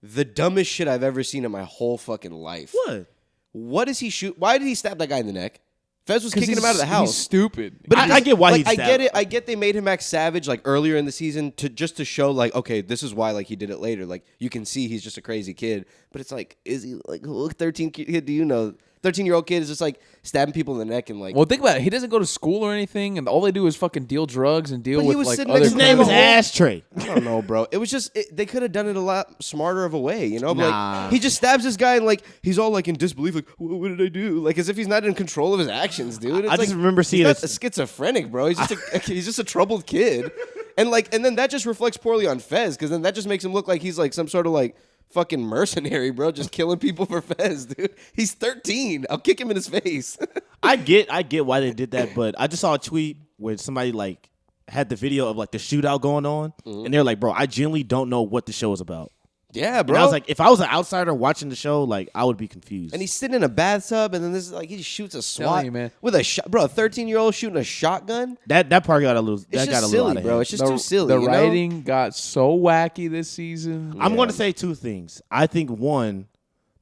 The dumbest shit I've ever seen in my whole fucking life. What? What does he shoot? Why did he stab that guy in the neck? Fez was kicking him out of the He's house. stupid. But I get why he I stabbed. get it. I get they made him act savage like earlier in the season to show like, okay, this is why like he did it later. Like you can see he's just a crazy kid. But it's like, is he like 13 kid? Do you know 13-year-old kid is just like stabbing people in the neck and like. Well, think about it. He doesn't go to school or anything, and all they do is fucking deal drugs and deal But he with was like sitting other. next His to name is whole- Ashtray. I don't know, bro. It was just they could have done it a lot smarter of a way, you know. But, Nah. like he just stabs this guy and like he's all like in disbelief, like what did I do? Like as if he's not in control of his actions, dude. It's I just like, remember seeing he's not it. a schizophrenic, bro. He's just he's just a troubled kid, and then that just reflects poorly on Fez because then that just makes him look like he's like some sort of like fucking mercenary, bro, just killing people for Fez, dude. He's 13. I'll kick him in his face. I get why they did that, but I just saw a tweet where somebody like had the video of like the shootout going on, and they're like, bro, I genuinely don't know what the show is about. Yeah, bro. And I was like, if I was an outsider watching the show, like I would be confused. And he's sitting in a bathtub, and then this is like he just shoots a SWAT you, man. with a shot, bro. A 13-year-old shooting a shotgun. that part got a little. It's That just got a silly, little out of bro. hand. It's just too silly. The you know? writing got so wacky this season. I'm going to say two things. I think one,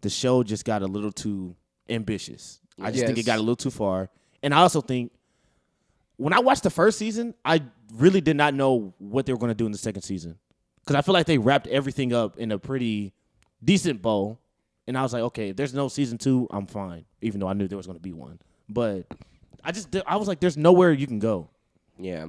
the show just got a little too ambitious. I just think it Yes. got a little too far, and I also think when I watched the first season, I really did not know what they were going to do in the second season because I feel like they wrapped everything up in a pretty decent bow, and I was like, okay, if there's no season 2, I'm fine, even though I knew there was going to be one. But I was like, there's nowhere you can go. Yeah.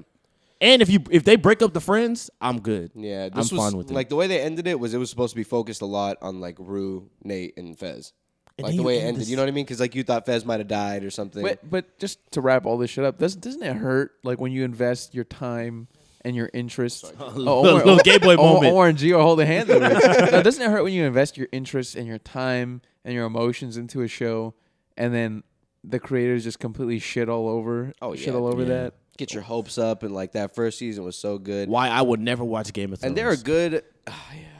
And if they break up the friends, I'm good. Yeah, I'm this was fine with it. like the way they ended it was supposed to be focused a lot on like Rue, Nate, and Fez. And Like then the you way it end ended, this- you know what I mean? Because like you thought Fez might have died or something. But just to wrap all this shit up, doesn't it hurt like when you invest your time and your interest? Little gay boy moment. Omar and Gio hold a hand. No, doesn't it hurt when you invest your interest and your time and your emotions into a show, and then the creators just completely shit all over? Shit all over that. Get your hopes up, and like that first season was so good. Why I would never watch Game of Thrones. And there are good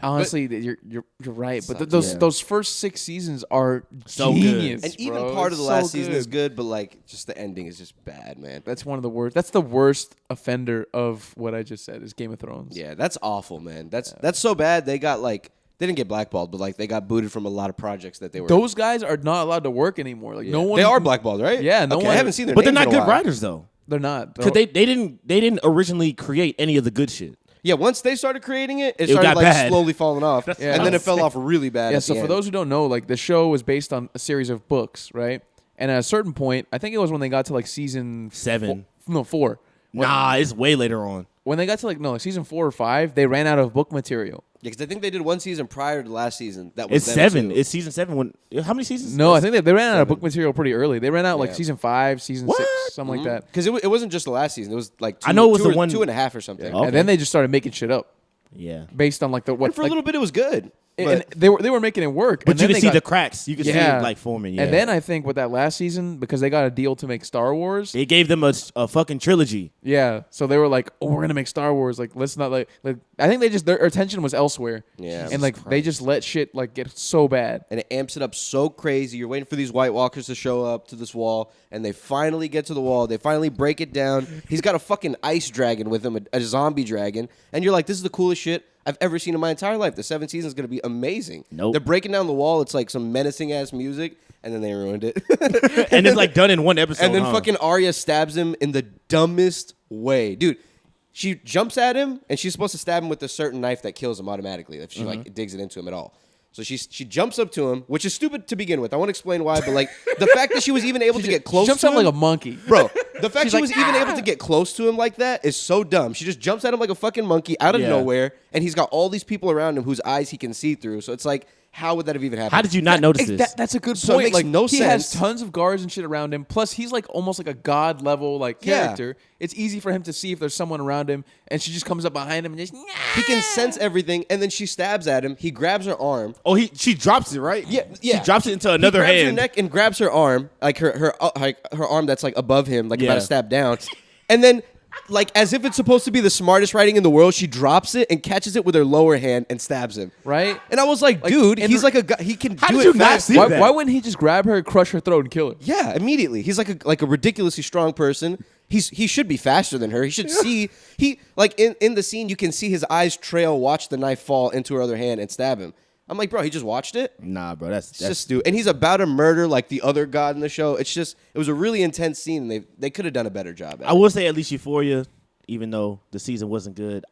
Honestly, you're right, but Sucks, those first 6 seasons are So good. genius. And even bro. part of the It's last so season is good, but like just the ending is just bad, man. That's one of the worst. That's the worst offender of what I just said is Game of Thrones. Yeah, that's awful, man. That's so bad. They got like they didn't get blackballed, but like they got booted from a lot of projects that they were. Those guys are not allowed to work anymore. Like no one. They are blackballed, right? Yeah, no Okay, one- I haven't seen their But they're names not in a good while. writers though. They're not. Because they didn't originally create any of the good shit. Yeah, once they started creating it, it It started got like bad. slowly falling off, Yeah. and then it fell off really bad. Yeah. at So the for end. those who don't know, like the show was based on a series of books, right? And at a certain point, I think it was when they got to like season 7. 4. Nah, it's way later on. When they got to like season 4 or 5, they ran out of book material. Yeah, because I think they did one season prior to last season. That was It's them 7. too. It's season 7. How many seasons? No, I think they ran out of book material pretty early. They ran out like Yeah. season 5, season 6, something like that. Because it wasn't just the last season. It was like I know it was two the one- 2.5 or something. Yeah. Okay. And then they just started making shit up Yeah. based on like the what. And for like, a little bit, it was good. and But they were making it work. But and you then can they see the got- cracks. You can see it like forming. Yeah. And then I think with that last season, because they got a deal to make Star Wars. it gave them a fucking trilogy. Yeah, so they were like, "Oh, we're gonna make Star Wars. Like, let's not like." I think their attention was elsewhere. Yeah. and like they just let shit like get so bad. and it amps it up so crazy. You're waiting for these White Walkers to show up to this wall, and they finally get to the wall. They finally break it down. He's got a fucking ice dragon with him, a zombie dragon, and you're like, this is the coolest shit I've ever seen in my entire life. The 7th season is going to be amazing. Nope. They're breaking down the wall. It's like some menacing-ass music, and then they ruined it. And it's like done in one episode. and then huh? fucking Arya stabs him in the dumbest way. Dude, she jumps at him, and she's supposed to stab him with a certain knife that kills him automatically if she like digs it into him at all. So she jumps up to him, which is stupid to begin with. I won't explain why, but like the fact that she was even able to get close Jumps to out him, like a monkey, bro. The fact She's she like, was even able to get close to him like that is so dumb. She just jumps at him like a fucking monkey out of Yeah. nowhere, and he's got all these people around him whose eyes he can see through. So it's like, how would that have even happened? How did you not notice this? That's a good So it point. makes Like no he has sense. tons of guards and shit around him. Plus, he's like almost like a god level like Yeah. character. It's easy for him to see if there's someone around him, and she just comes up behind him and just. He can sense everything, and then she stabs at him. He grabs her arm. Oh, she drops it, right? Yeah. She drops it into another he grabs hand. her neck and grabs her arm, like her arm that's like above him, like about Yeah. to stab down, and then. Like as if it's supposed to be the smartest writing in the world, she drops it and catches it with her lower hand and stabs him. Right? And I was like, dude, and- he's like a guy. He can How do did it you not fast. see Why, that? why wouldn't he just grab her, crush her throat, and kill her? Yeah, immediately. He's like a ridiculously strong person. He should be faster than her. He should see like in the scene you can see his eyes trail, watch the knife fall into her other hand and stab him. I'm like, bro, he just watched it. Nah, bro, that's It's just stupid. And he's about to murder like the other god in the show. It was a really intense scene, and they could have done a better job at I it. will say at least Euphoria, even though the season wasn't good,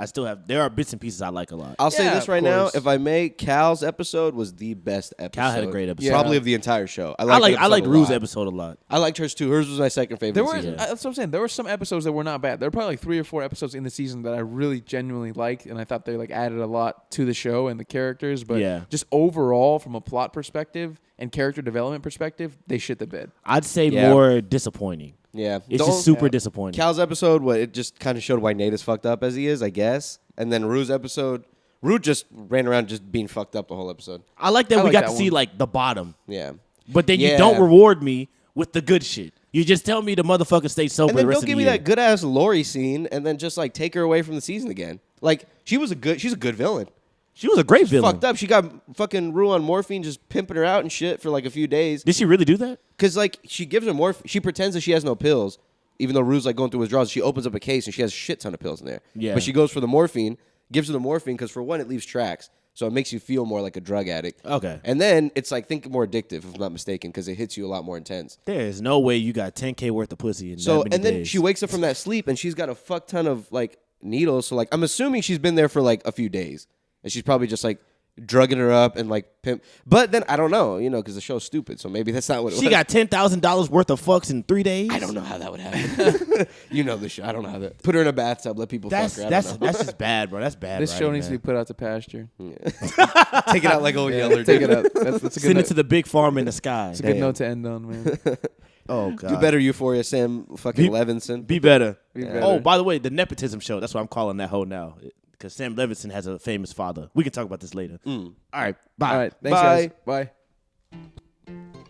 there are bits and pieces I like a lot. I'll say Yeah, this of right now, course. if I may, Cal's episode was the best episode. Cal had a great episode. Probably Yeah. of the entire show. I liked the like episode a Rue's lot. episode a lot. I liked hers too. Hers was my second favorite. There were season. that's what I'm saying. There were some episodes that were not bad. There were probably like 3 or 4 episodes in the season that I really genuinely liked, and I thought they like added a lot to the show and the characters. But Yeah. just overall, from a plot perspective and character development perspective, they shit the bed. I'd say Yeah. more disappointing. Yeah, It's just super disappointing. Cal's episode, it just kind of showed why Nate is fucked up as he is, I guess. And then Rue's episode, Rue just ran around just being fucked up the whole episode. I like that I we like got that to see one. like the bottom, Yeah. but then you Yeah. don't reward me with the good shit. You just tell me the motherfucker stay sober And the then rest don't of give the me year. that good ass Lori scene, and then just like take her away from the season again. Like she's a good villain. She was a great villain. Fucked up. She got fucking Rue on morphine, just pimping her out and shit for like a few days. Did she really do that? Cause like she gives her morphine. She pretends that she has no pills, even though Rue's like going through withdrawals. She opens up a case and she has a shit ton of pills in there. Yeah. But she goes for the morphine, gives her the morphine because for one it leaves tracks, so it makes you feel more like a drug addict. Okay. And then it's like think more addictive, if I'm not mistaken, because it hits you a lot more intense. There is no way you got 10K worth of pussy in So that many and then days. she wakes up from that sleep and she's got a fuck ton of like needles. So like I'm assuming she's been there for like a few days, and she's probably just like drugging her up and like pimp. But then I don't know, because the show's stupid. So maybe that's not what it was. She got $10,000 worth of fucks in 3 days. I don't know how that would happen. You know the show. I don't know how that. Put her in a bathtub, let people That's fuck her. I don't know. that's just bad, bro. That's bad. This show writing, needs to man. be put out to pasture. Take it out like old Yeller. Take dude. it out. That's a good Send note. it to the big farm in the sky. It's a good Damn. note to end on, man. Oh god. Do better, Euphoria, Sam fucking Be- Levinson. Be better. Be better. Oh, by the way, the nepotism show. That's what I'm calling that hoe now. Because Sam Levinson has a famous father. We can talk about this later. All right. Bye. All right. Thanks, Bye. guys. Bye.